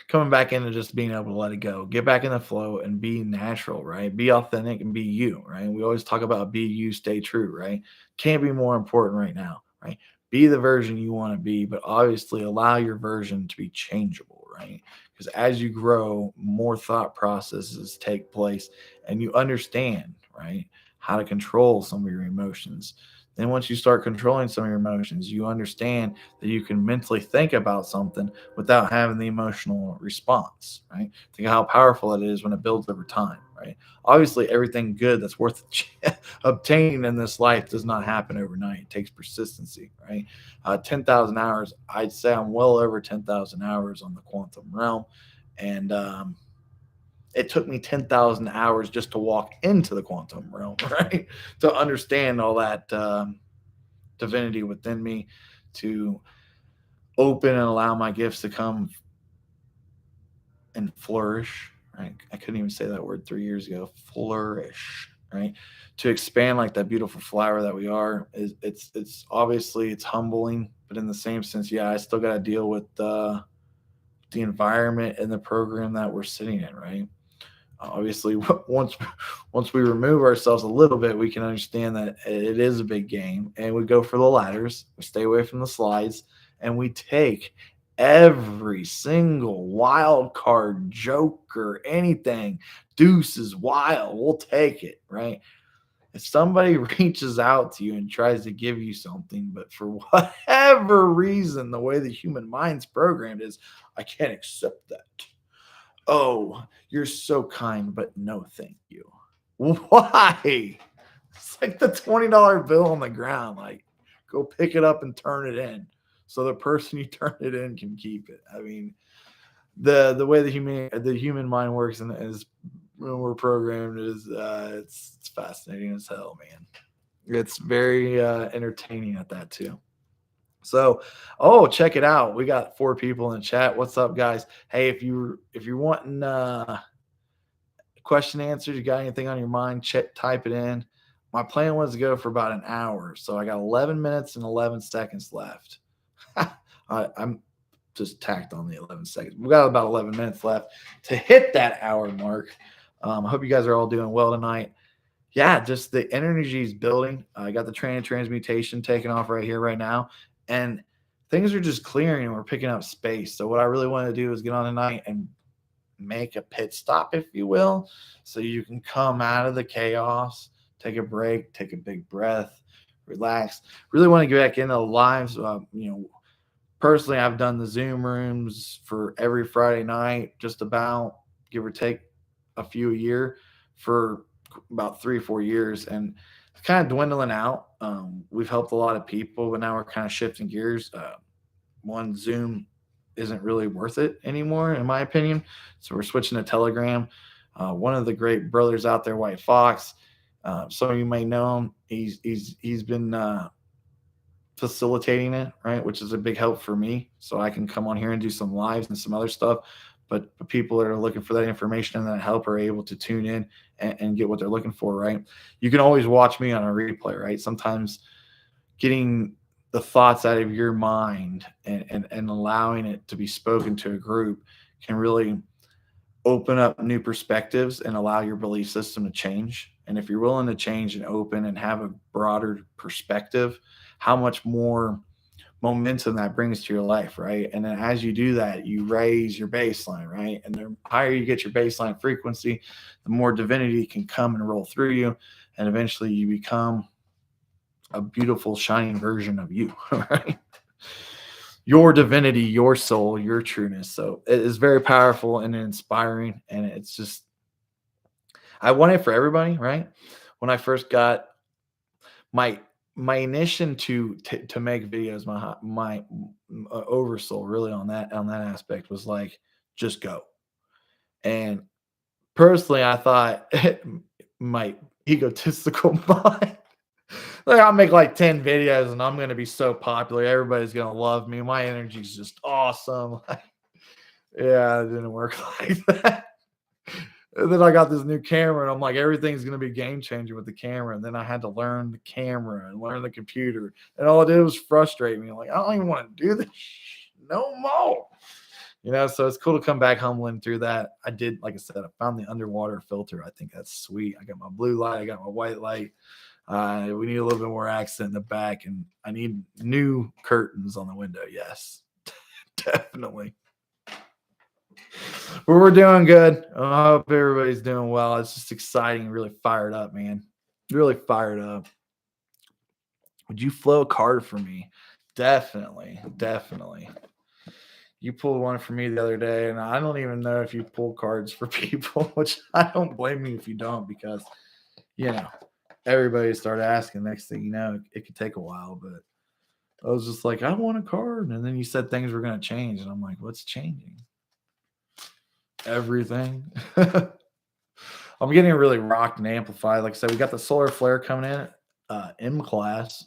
Coming back into just being able to let it go, get back in the flow and be natural, right? Be authentic and be you, right? We always talk about be you, stay true, right? Can't be more important right now, right? Be the version you want to be, but obviously allow your version to be changeable, right? Because as you grow, more thought processes take place and you understand, right? How to control some of your emotions. Then once you start controlling some of your emotions, you understand that you can mentally think about something without having the emotional response, right? Think of how powerful it is when it builds over time, right? Obviously, everything good that's worth obtaining in this life does not happen overnight. It takes persistency, right? 10,000 hours, I'd say I'm well over 10,000 hours on the quantum realm. And it took me 10,000 hours just to walk into the quantum realm, right? To understand all that divinity within me, to open and allow my gifts to come and flourish, right? I couldn't even say that word 3 years ago. Flourish, right? To expand like that beautiful flower that we are. It's obviously it's humbling, but in the same sense, yeah, I still got to deal with the environment and the program that we're sitting in, right? Obviously, once we remove ourselves a little bit, we can understand that it is a big game, and we go for the ladders. We stay away from the slides, and we take every single wild card, joker, anything, deuces, wild. We'll take it, right? If somebody reaches out to you and tries to give you something, but for whatever reason, the way the human mind's programmed is, I can't accept that. Oh, you're so kind, but no thank you. Why? It's like the $20 bill on the ground. Like, go pick it up and turn it in. So the person you turn it in can keep it. I mean, the way the human mind works and is when we're programmed is it's fascinating as hell, man. It's very entertaining at that too. So, oh, check it out. We got 4 people in the chat. What's up, guys? Hey, if you're wanting question answers, you got anything on your mind, type it in. My plan was to go for about an hour, so I got 11 minutes and 11 seconds left. I'm just tacked on the 11 seconds. We got about 11 minutes left to hit that hour mark. I hope you guys are all doing well tonight. Yeah, just the energy is building. I got the train of transmutation taking off right here, right now, and things are just clearing and we're picking up space. So what I really want to do is get on tonight and make a pit stop, if you will, so you can come out of the chaos, take a break, take a big breath, relax. Really want to get back into the lives. Personally, I've done the Zoom rooms for every Friday night, just about, give or take a few a year, for about 3 or 4 years, and it's kind of dwindling out. We've helped a lot of people, but now we're kind of shifting gears. One, Zoom isn't really worth it anymore, in my opinion. So we're switching to Telegram. One of the great brothers out there, White Fox. Some of you may know him. He's been facilitating it, right, which is a big help for me. So I can come on here and do some lives and some other stuff. But people that are looking for that information and that help are able to tune in and get what they're looking for, right? You can always watch me on a replay, right? Sometimes getting the thoughts out of your mind and allowing it to be spoken to a group can really open up new perspectives and allow your belief system to change. And if you're willing to change and open and have a broader perspective, how much more momentum that brings to your life, right? And then as you do that, you raise your baseline, right? And the higher you get your baseline frequency, the more divinity can come and roll through you. And eventually you become a beautiful, shining version of you, right? Your divinity, your soul, your trueness. So it is very powerful and inspiring. And it's just, I want it for everybody, right? When I first got my initiation to make videos, my oversoul really on that aspect was like, just go. And personally, I thought my egotistical mind, like, I'll make like 10 videos and I'm gonna be so popular, everybody's gonna love me. My energy's just awesome. Yeah, it didn't work like that. And then I got this new camera, and I'm like, everything's gonna be game changing with the camera. And then I had to learn the camera and learn the computer, and all it did was frustrate me. Like, I don't even want to do this no more. So it's cool to come back humbling through that. I did, like I said, I found the underwater filter. I think that's sweet. I got my blue light, I got my white light. We need a little bit more accent in the back, and I need new curtains on the window. Yes, definitely. But we're doing good. I hope everybody's doing well. It's just exciting, really fired up, man. Really fired up. Would you flow a card for me? Definitely, definitely. You pulled one for me the other day, and I don't even know if you pull cards for people, which I don't blame you if you don't, because you know everybody started asking. Next thing you know, it could take a while, but I was just like, I want a card, and then you said things were going to change, and I'm like, what's changing? Everything. I'm getting really rocked and amplified. Like I said, we got the solar flare coming in M class.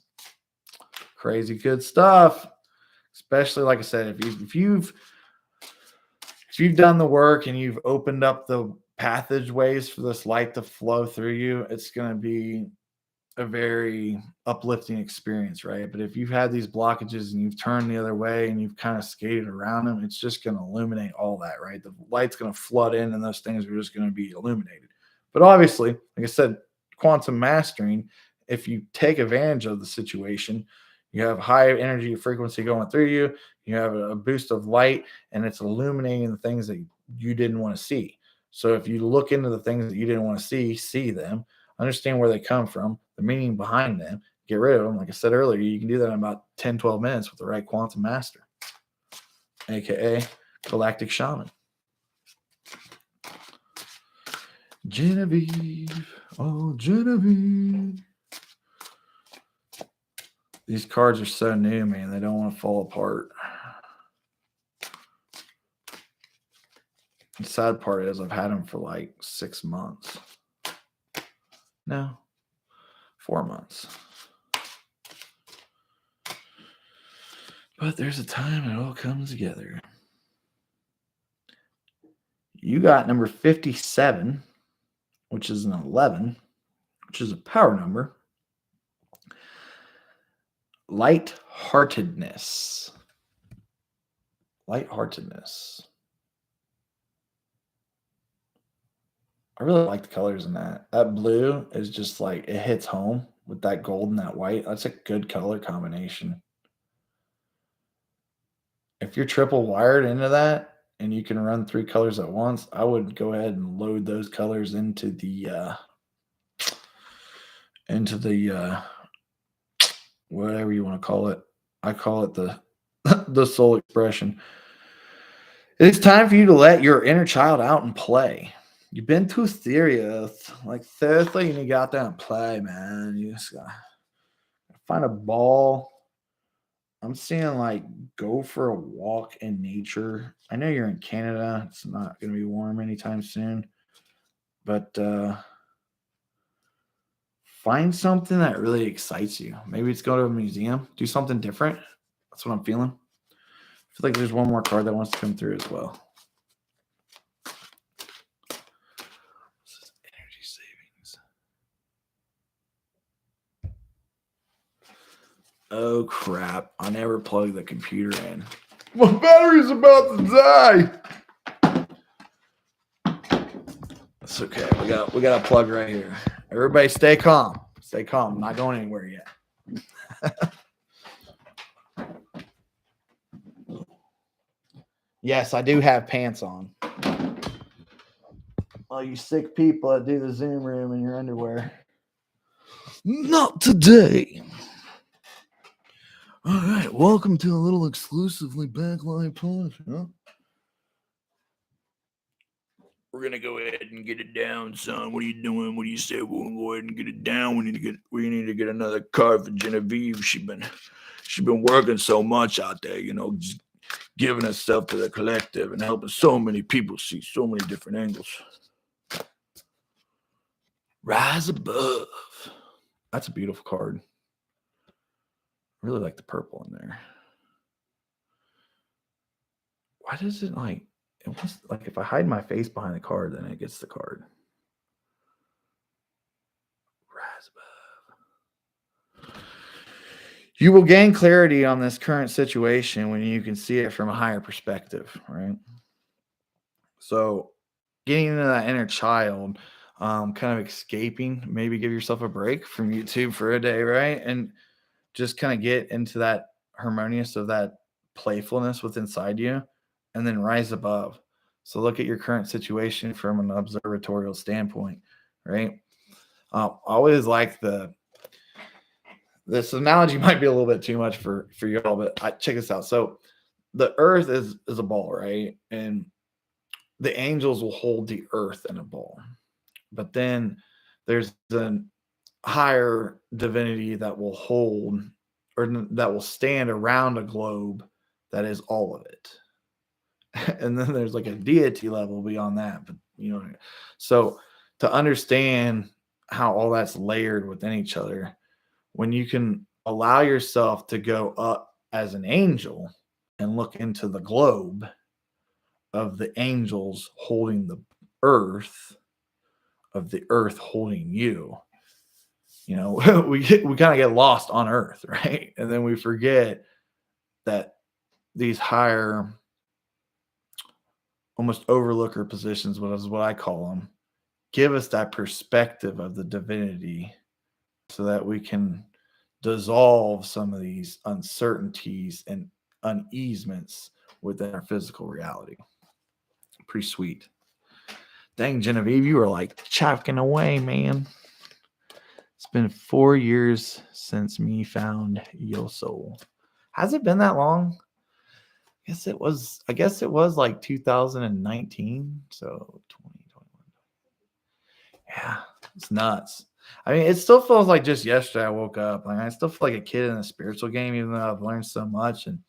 Crazy good stuff. Especially like I said, if you've done the work and you've opened up the passageways for this light to flow through you, it's going to be a very uplifting experience, right? But if you've had these blockages and you've turned the other way and you've kind of skated around them, it's just going to illuminate all that, right? The light's going to flood in and those things are just going to be illuminated. But obviously, like I said, quantum mastering, if you take advantage of the situation, you have high energy frequency going through you, you have a boost of light, and it's illuminating the things that you didn't want to see. So if you look into the things that you didn't want to see them, understand where they come from, the meaning behind them, get rid of them. Like I said earlier, you can do that in about 10, 12 minutes with the right quantum master, aka Galactic Shaman. Genevieve, oh Genevieve. These cards are so new, man. They don't want to fall apart. The sad part is I've had them for like 6 months. No, 4 months. But there's a time it all comes together. You got number 57, which is an 11, which is a power number. Lightheartedness. Lightheartedness. I really like the colors in that. That blue is just like it hits home with that gold and that white. That's a good color combination. If you're triple wired into that and you can run 3 colors at once, I would go ahead and load those colors into the whatever you want to call it. I call it the the soul expression. It's time for you to let your inner child out and play. You've been too serious. Like seriously, you need to get out there and play, man. You just gotta find a ball. I'm seeing like go for a walk in nature. I know you're in Canada. It's not gonna be warm anytime soon. But find something that really excites you. Maybe it's go to a museum, do something different. That's what I'm feeling. I feel like there's one more card that wants to come through as well. This is energy savings. Oh crap! I never plugged the computer in. My battery's about to die. It's okay. We got a plug right here. Everybody, stay calm. Stay calm. I'm not going anywhere yet. Yes, I do have pants on. Oh, you sick people that do the Zoom room in your underwear. Not today. All right, welcome to a little exclusively backline pod. Huh? We're gonna go ahead and get it down, son. What are you doing? What do you say? We'll go ahead and get it down. We need to get another card for Genevieve. She's been working so much out there, just giving herself to the collective and helping so many people see so many different angles. Rise above. That's a beautiful card. I really like the purple in there. Why does it like it wants like if I hide my face behind the card, then it gets the card. Rise above. You will gain clarity on this current situation when you can see it from a higher perspective, right? So getting into that inner child, kind of escaping, maybe give yourself a break from YouTube for a day, right? And just kind of get into that harmonious of that playfulness within inside you and then rise above. So look at your current situation from an observatorial standpoint, right? I always like this analogy might be a little bit too much for y'all, but check this out. So the earth is a ball, right? And the angels will hold the earth in a ball. But then there's a higher divinity that will hold or that will stand around a globe that is all of it. And then there's like a deity level beyond that. But so to understand how all that's layered within each other, when you can allow yourself to go up as an angel and look into the globe of the angels holding the earth, of the earth holding you, we kind of get lost on earth, right? And then we forget that these higher, almost overlooker positions, what is what I call them, give us that perspective of the divinity so that we can dissolve some of these uncertainties and uneasements within our physical reality. Pretty sweet. Dang, Genevieve, you were like chopping away, man. It's been 4 years since me found your soul. Has it been that long? I guess it was like 2019. So 2021. Yeah, it's nuts. I mean, it still feels like just yesterday I woke up. Like I still feel like a kid in a spiritual game, even though I've learned so much. And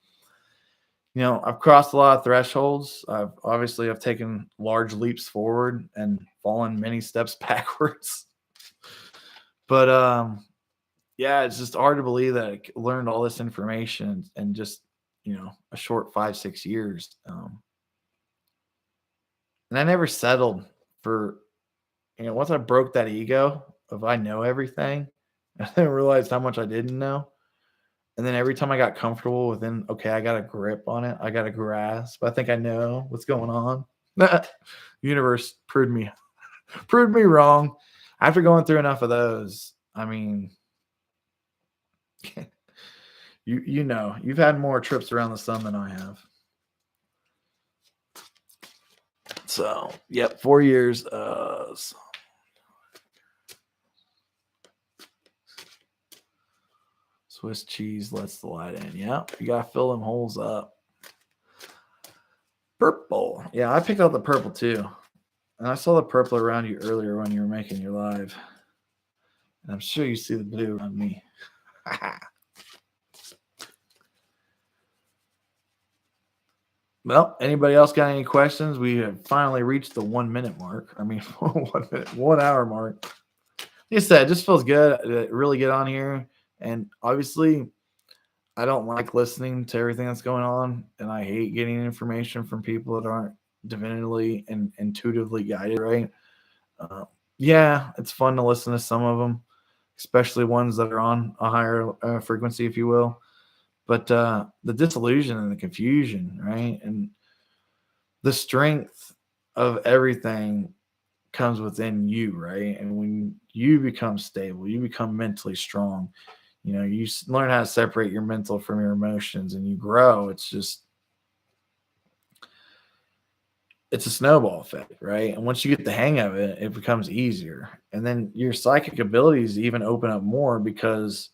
I've crossed a lot of thresholds. I've taken large leaps forward and fallen many steps backwards. But yeah, it's just hard to believe that I learned all this information in just a short 5-6 years. And I never settled for once I broke that ego of I know everything, I then realized how much I didn't know. And then every time I got comfortable within, okay, I got a grip on it. I got a grasp. I think I know what's going on. Universe proved me wrong. After going through enough of those, I mean, you've had more trips around the sun than I have. So, yep, 4 years. Swiss cheese lets the light in. Yeah, you gotta fill them holes up. Purple. Yeah, I picked out the purple too. And I saw the purple around you earlier when you were making your live. And I'm sure you see the blue on me. Well, anybody else got any questions? We have finally reached the 1 minute mark. I mean, 1 hour mark. Like I said, it just feels good to really get on here. And obviously, I don't like listening to everything that's going on. And I hate getting information from people that aren't divinely and intuitively guided, right? Yeah, it's fun to listen to some of them, especially ones that are on a higher frequency, if you will. But the disillusion and the confusion, right? And the strength of everything comes within you, right? And when you become stable, you become mentally strong, you learn how to separate your mental from your emotions and you grow. It's a snowball effect, right? And once you get the hang of it, it becomes easier. And then your psychic abilities even open up more because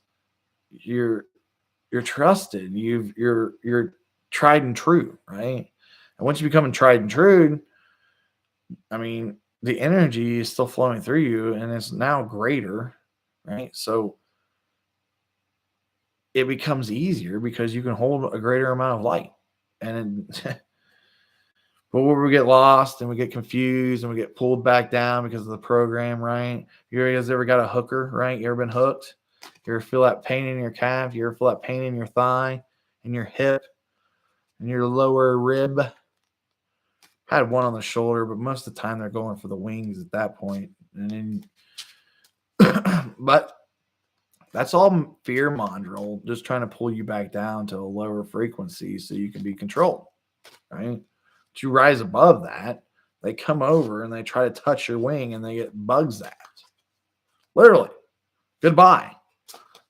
you're trusted. You're tried and true, right? And once you become tried and true, I mean, the energy is still flowing through you and it's now greater, right? So it becomes easier because you can hold a greater amount of light. And but where we get lost and we get confused and we get pulled back down because of the program, right? You guys ever got a hooker, right? You ever been hooked? You ever feel that pain in your calf? You ever feel that pain in your thigh, in your hip, in your lower rib? I had one on the shoulder, but most of the time they're going for the wings at that point. And then, but that's all fear module, just trying to pull you back down to a lower frequency so you can be controlled, right? But you rise above that, they come over and they try to touch your wing and they get bugs zapped. Literally, goodbye.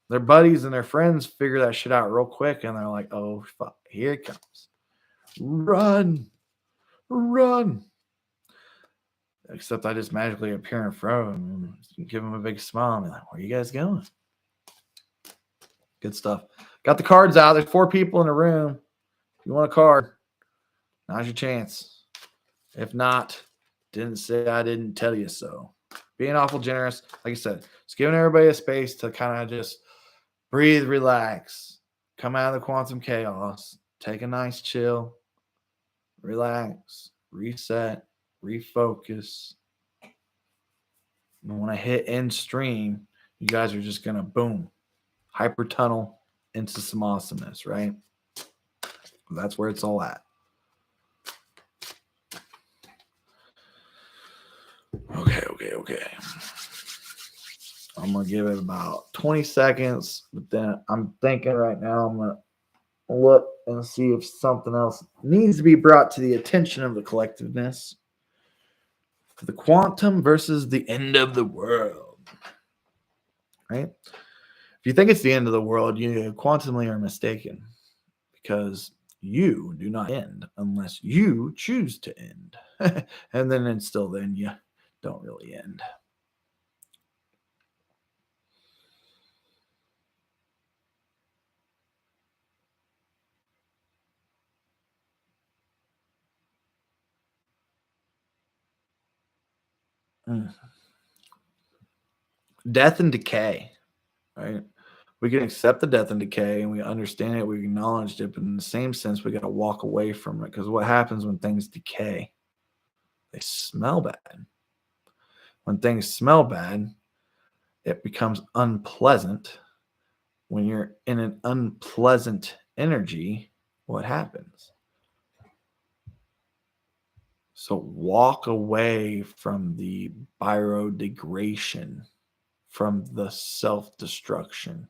Their buddies and their friends figure that shit out real quick and they're like, oh, fuck, here it comes. Run. run. Except I just magically appear in front of him and give him a big smile and be like, where you guys going? Good stuff. Got the cards out. There's 4 people in the room. If you want a card, now's your chance. If not, didn't say I didn't tell you so. Being awful generous. Like I said, just giving everybody a space to kind of just breathe, relax, come out of the quantum chaos, take a nice chill, relax, reset, refocus. And when I hit end stream, you guys are just going to boom, hyper tunnel into some awesomeness, right? That's where it's all at. Okay. I'm going to give it about 20 seconds, but then I'm thinking right now I'm going to look and see if something else needs to be brought to the attention of the collectiveness. For the quantum versus the end of the world, right? If you think it's the end of the world, you quantumly are mistaken, because you do not end unless you choose to end. And then until then, you don't really end. Death and decay, right? We can accept the death and decay and we understand it, we acknowledge it, but in the same sense, we got to walk away from it, because what happens when things decay? They smell bad. When things smell bad, it becomes unpleasant. When you're in an unpleasant energy, what happens? So walk away from the biodegradation, from the self-destruction,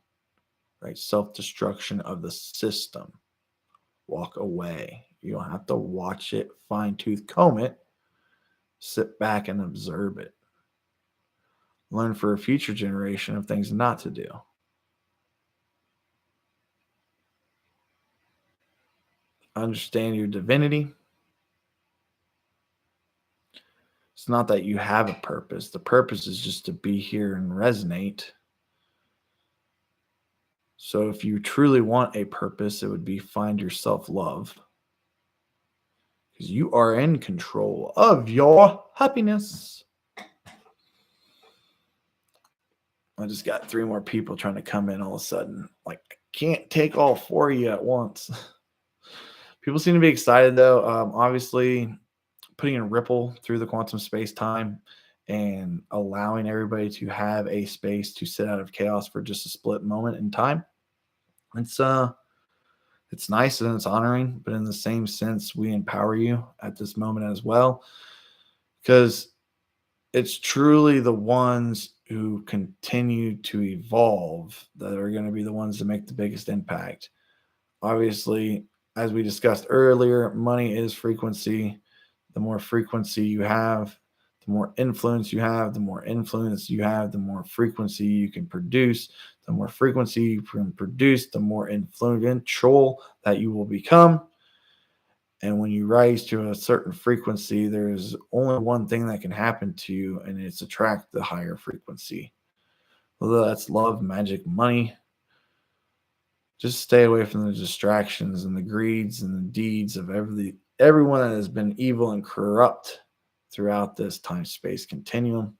right? Self-destruction of the system. Walk away. You don't have to watch it, fine-tooth comb it. Sit back and observe it. Learn for a future generation of things not to do. Understand your divinity. It's not that you have a purpose. The purpose is just to be here and resonate. So if you truly want a purpose, it would be find your self-love. Because you are in control of your happiness. I just got 3 more people trying to come in all of a sudden. Like, can't take all 4 of you at once. People seem to be excited, though. Obviously, putting a ripple through the quantum space-time and allowing everybody to have a space to sit out of chaos for just a split moment in time. It's nice and it's honoring, but in the same sense, we empower you at this moment as well, because it's truly the ones who continue to evolve that are going to be the ones that make the biggest impact. Obviously, as we discussed earlier, money is frequency. The more frequency you have, the more influence you have. The more influence you have, the more frequency you can produce. The more frequency you can produce, the more influential that you will become. And when you rise to a certain frequency, there's only one thing that can happen to you, and it's attract the higher frequency. Whether that's love, magic, money, just stay away from the distractions and the greeds and the deeds of everyone that has been evil and corrupt throughout this time-space continuum.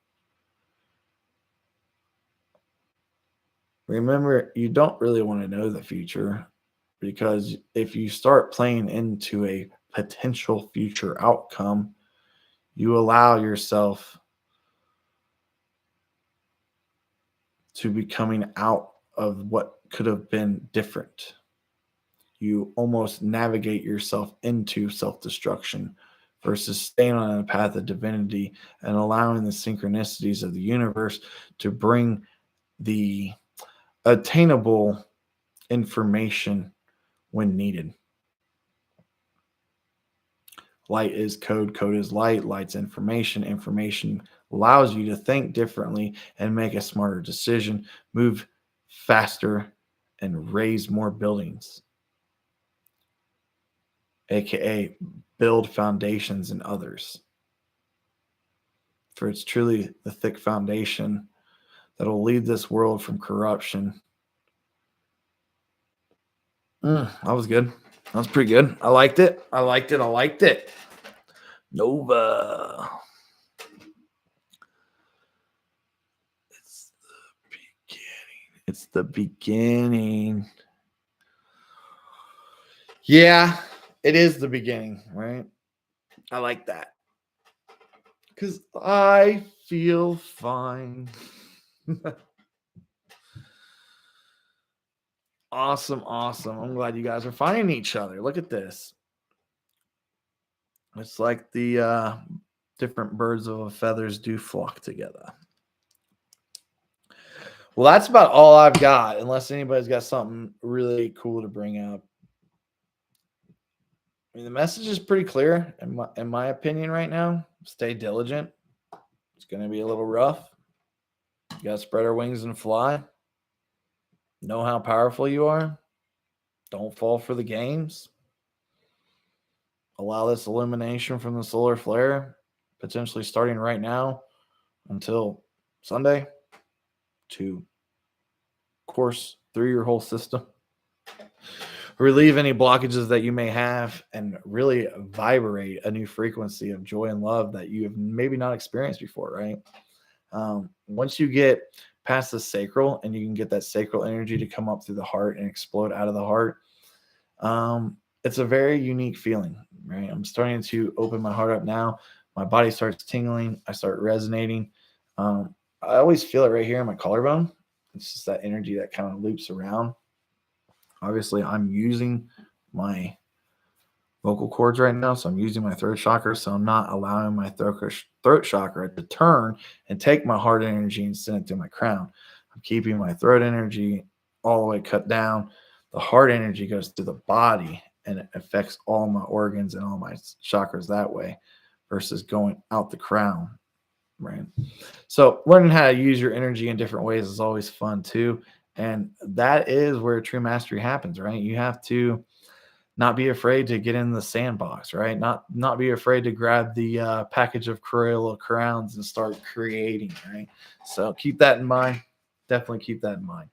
Remember, you don't really want to know the future, because if you start playing into a potential future outcome, you allow yourself to be coming out of what could have been different. You almost navigate yourself into self-destruction versus staying on a path of divinity and allowing the synchronicities of the universe to bring the attainable information when needed. Light is code, code is light, light's information, information allows you to think differently and make a smarter decision, move faster, and raise more buildings. aka build foundations in others. For it's truly the thick foundation that will lead this world from corruption. That was good. That was pretty good. I liked it. I liked it. I liked it. Nova. It's the beginning. It's the beginning. Yeah, it is the beginning, right? I like that. Because I feel fine. Awesome, awesome. I'm glad you guys are finding each other. Look at this. It's like the different birds of a feathers do flock together. Well, that's about all I've got, unless anybody's got something really cool to bring up. I mean, the message is pretty clear, in my opinion, right now. Stay diligent. It's going to be a little rough. You got to spread our wings and fly. Know how powerful you are. Don't fall for the games. Allow this illumination from the solar flare, potentially starting right now until Sunday, to course through your whole system. Relieve any blockages that you may have and really vibrate a new frequency of joy and love that you have maybe not experienced before, right? Once you get past the sacral and you can get that sacral energy to come up through the heart and explode out of the heart, it's a very unique feeling, right? I'm starting to open my heart up now. My body starts tingling. I start resonating. I always feel it right here in my collarbone. It's just that energy that kind of loops around. Obviously, I'm using my vocal cords right now, so I'm using my throat chakra, so I'm not allowing my throat chakra to turn and take my heart energy and send it to my crown. I'm keeping my throat energy all the way cut down. The heart energy goes to the body and it affects all my organs and all my chakras that way versus going out the crown, right? So learning how to use your energy in different ways is always fun too. And that is where true mastery happens, right? You have to not be afraid to get in the sandbox, right? Not be afraid to grab the package of Crayola crowns and start creating, right? So keep that in mind. Definitely keep that in mind.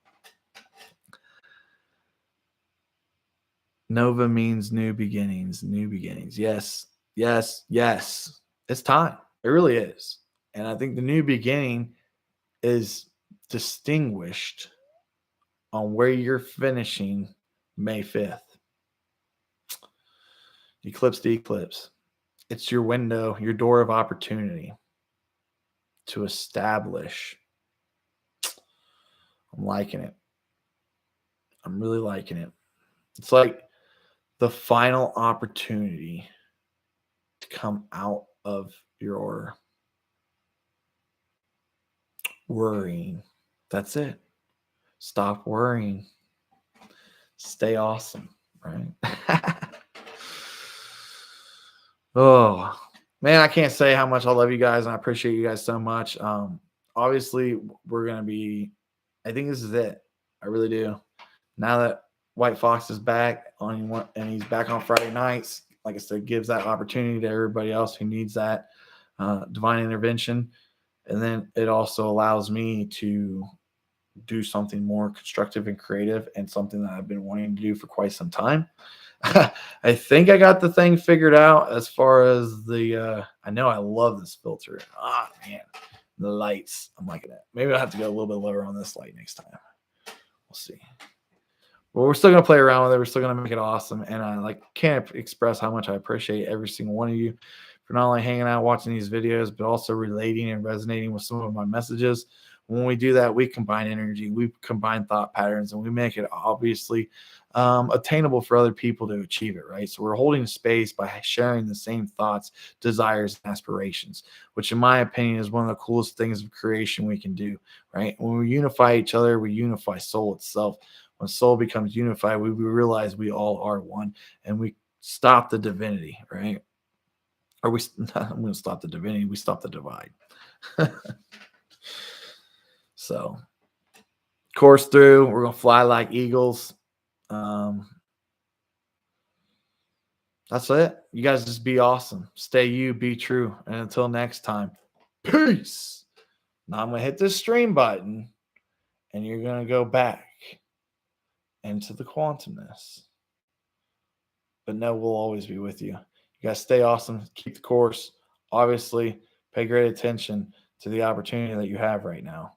Nova means new beginnings, new beginnings. Yes, yes, yes. It's time. It really is. And I think the new beginning is distinguished on where you're finishing May 5th. Eclipse to eclipse. It's your window, your door of opportunity to establish. I'm liking it. I'm really liking it. It's like the final opportunity to come out of your worrying. That's it. Stop worrying. Stay awesome, right? Oh, man, I can't say how much I love you guys and I appreciate you guys so much. Obviously, we're going to be, I think this is it. I really do. Now that White Fox is back and he's back on Friday nights, like I said, gives that opportunity to everybody else who needs that divine intervention. And then it also allows me to do something more constructive and creative and something that I've been wanting to do for quite some time. I think I got the thing figured out as far as the I know I love this filter. Man, the lights. I'm liking it. Maybe I'll have to go a little bit lower on this light next time. We'll see. But we're still gonna play around with it. We're still gonna make it awesome. And I can't express how much I appreciate every single one of you for not only hanging out, watching these videos, but also relating and resonating with some of my messages. When we do that, we combine energy, we combine thought patterns, and we make it obviously attainable for other people to achieve it, right? So we're holding space by sharing the same thoughts, desires, and aspirations, which in my opinion is one of the coolest things of creation we can do, right? When we unify each other, we unify soul itself. When soul becomes unified, we realize we all are one, and we stop the divinity, right? Or I'm going to stop the divinity. We stop the divide. So, course through. We're going to fly like eagles. That's it. You guys just be awesome. Stay you, be true. And until next time, peace. Now I'm going to hit this stream button and you're going to go back into the quantumness. But no, we'll always be with you. You guys stay awesome. Keep the course. Obviously, pay great attention to the opportunity that you have right now.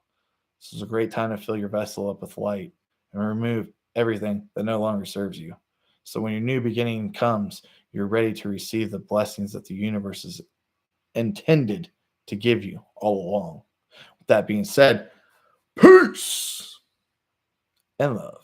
This is a great time to fill your vessel up with light and remove everything that no longer serves you. So when your new beginning comes, you're ready to receive the blessings that the universe is intended to give you all along. With that being said, peace and love.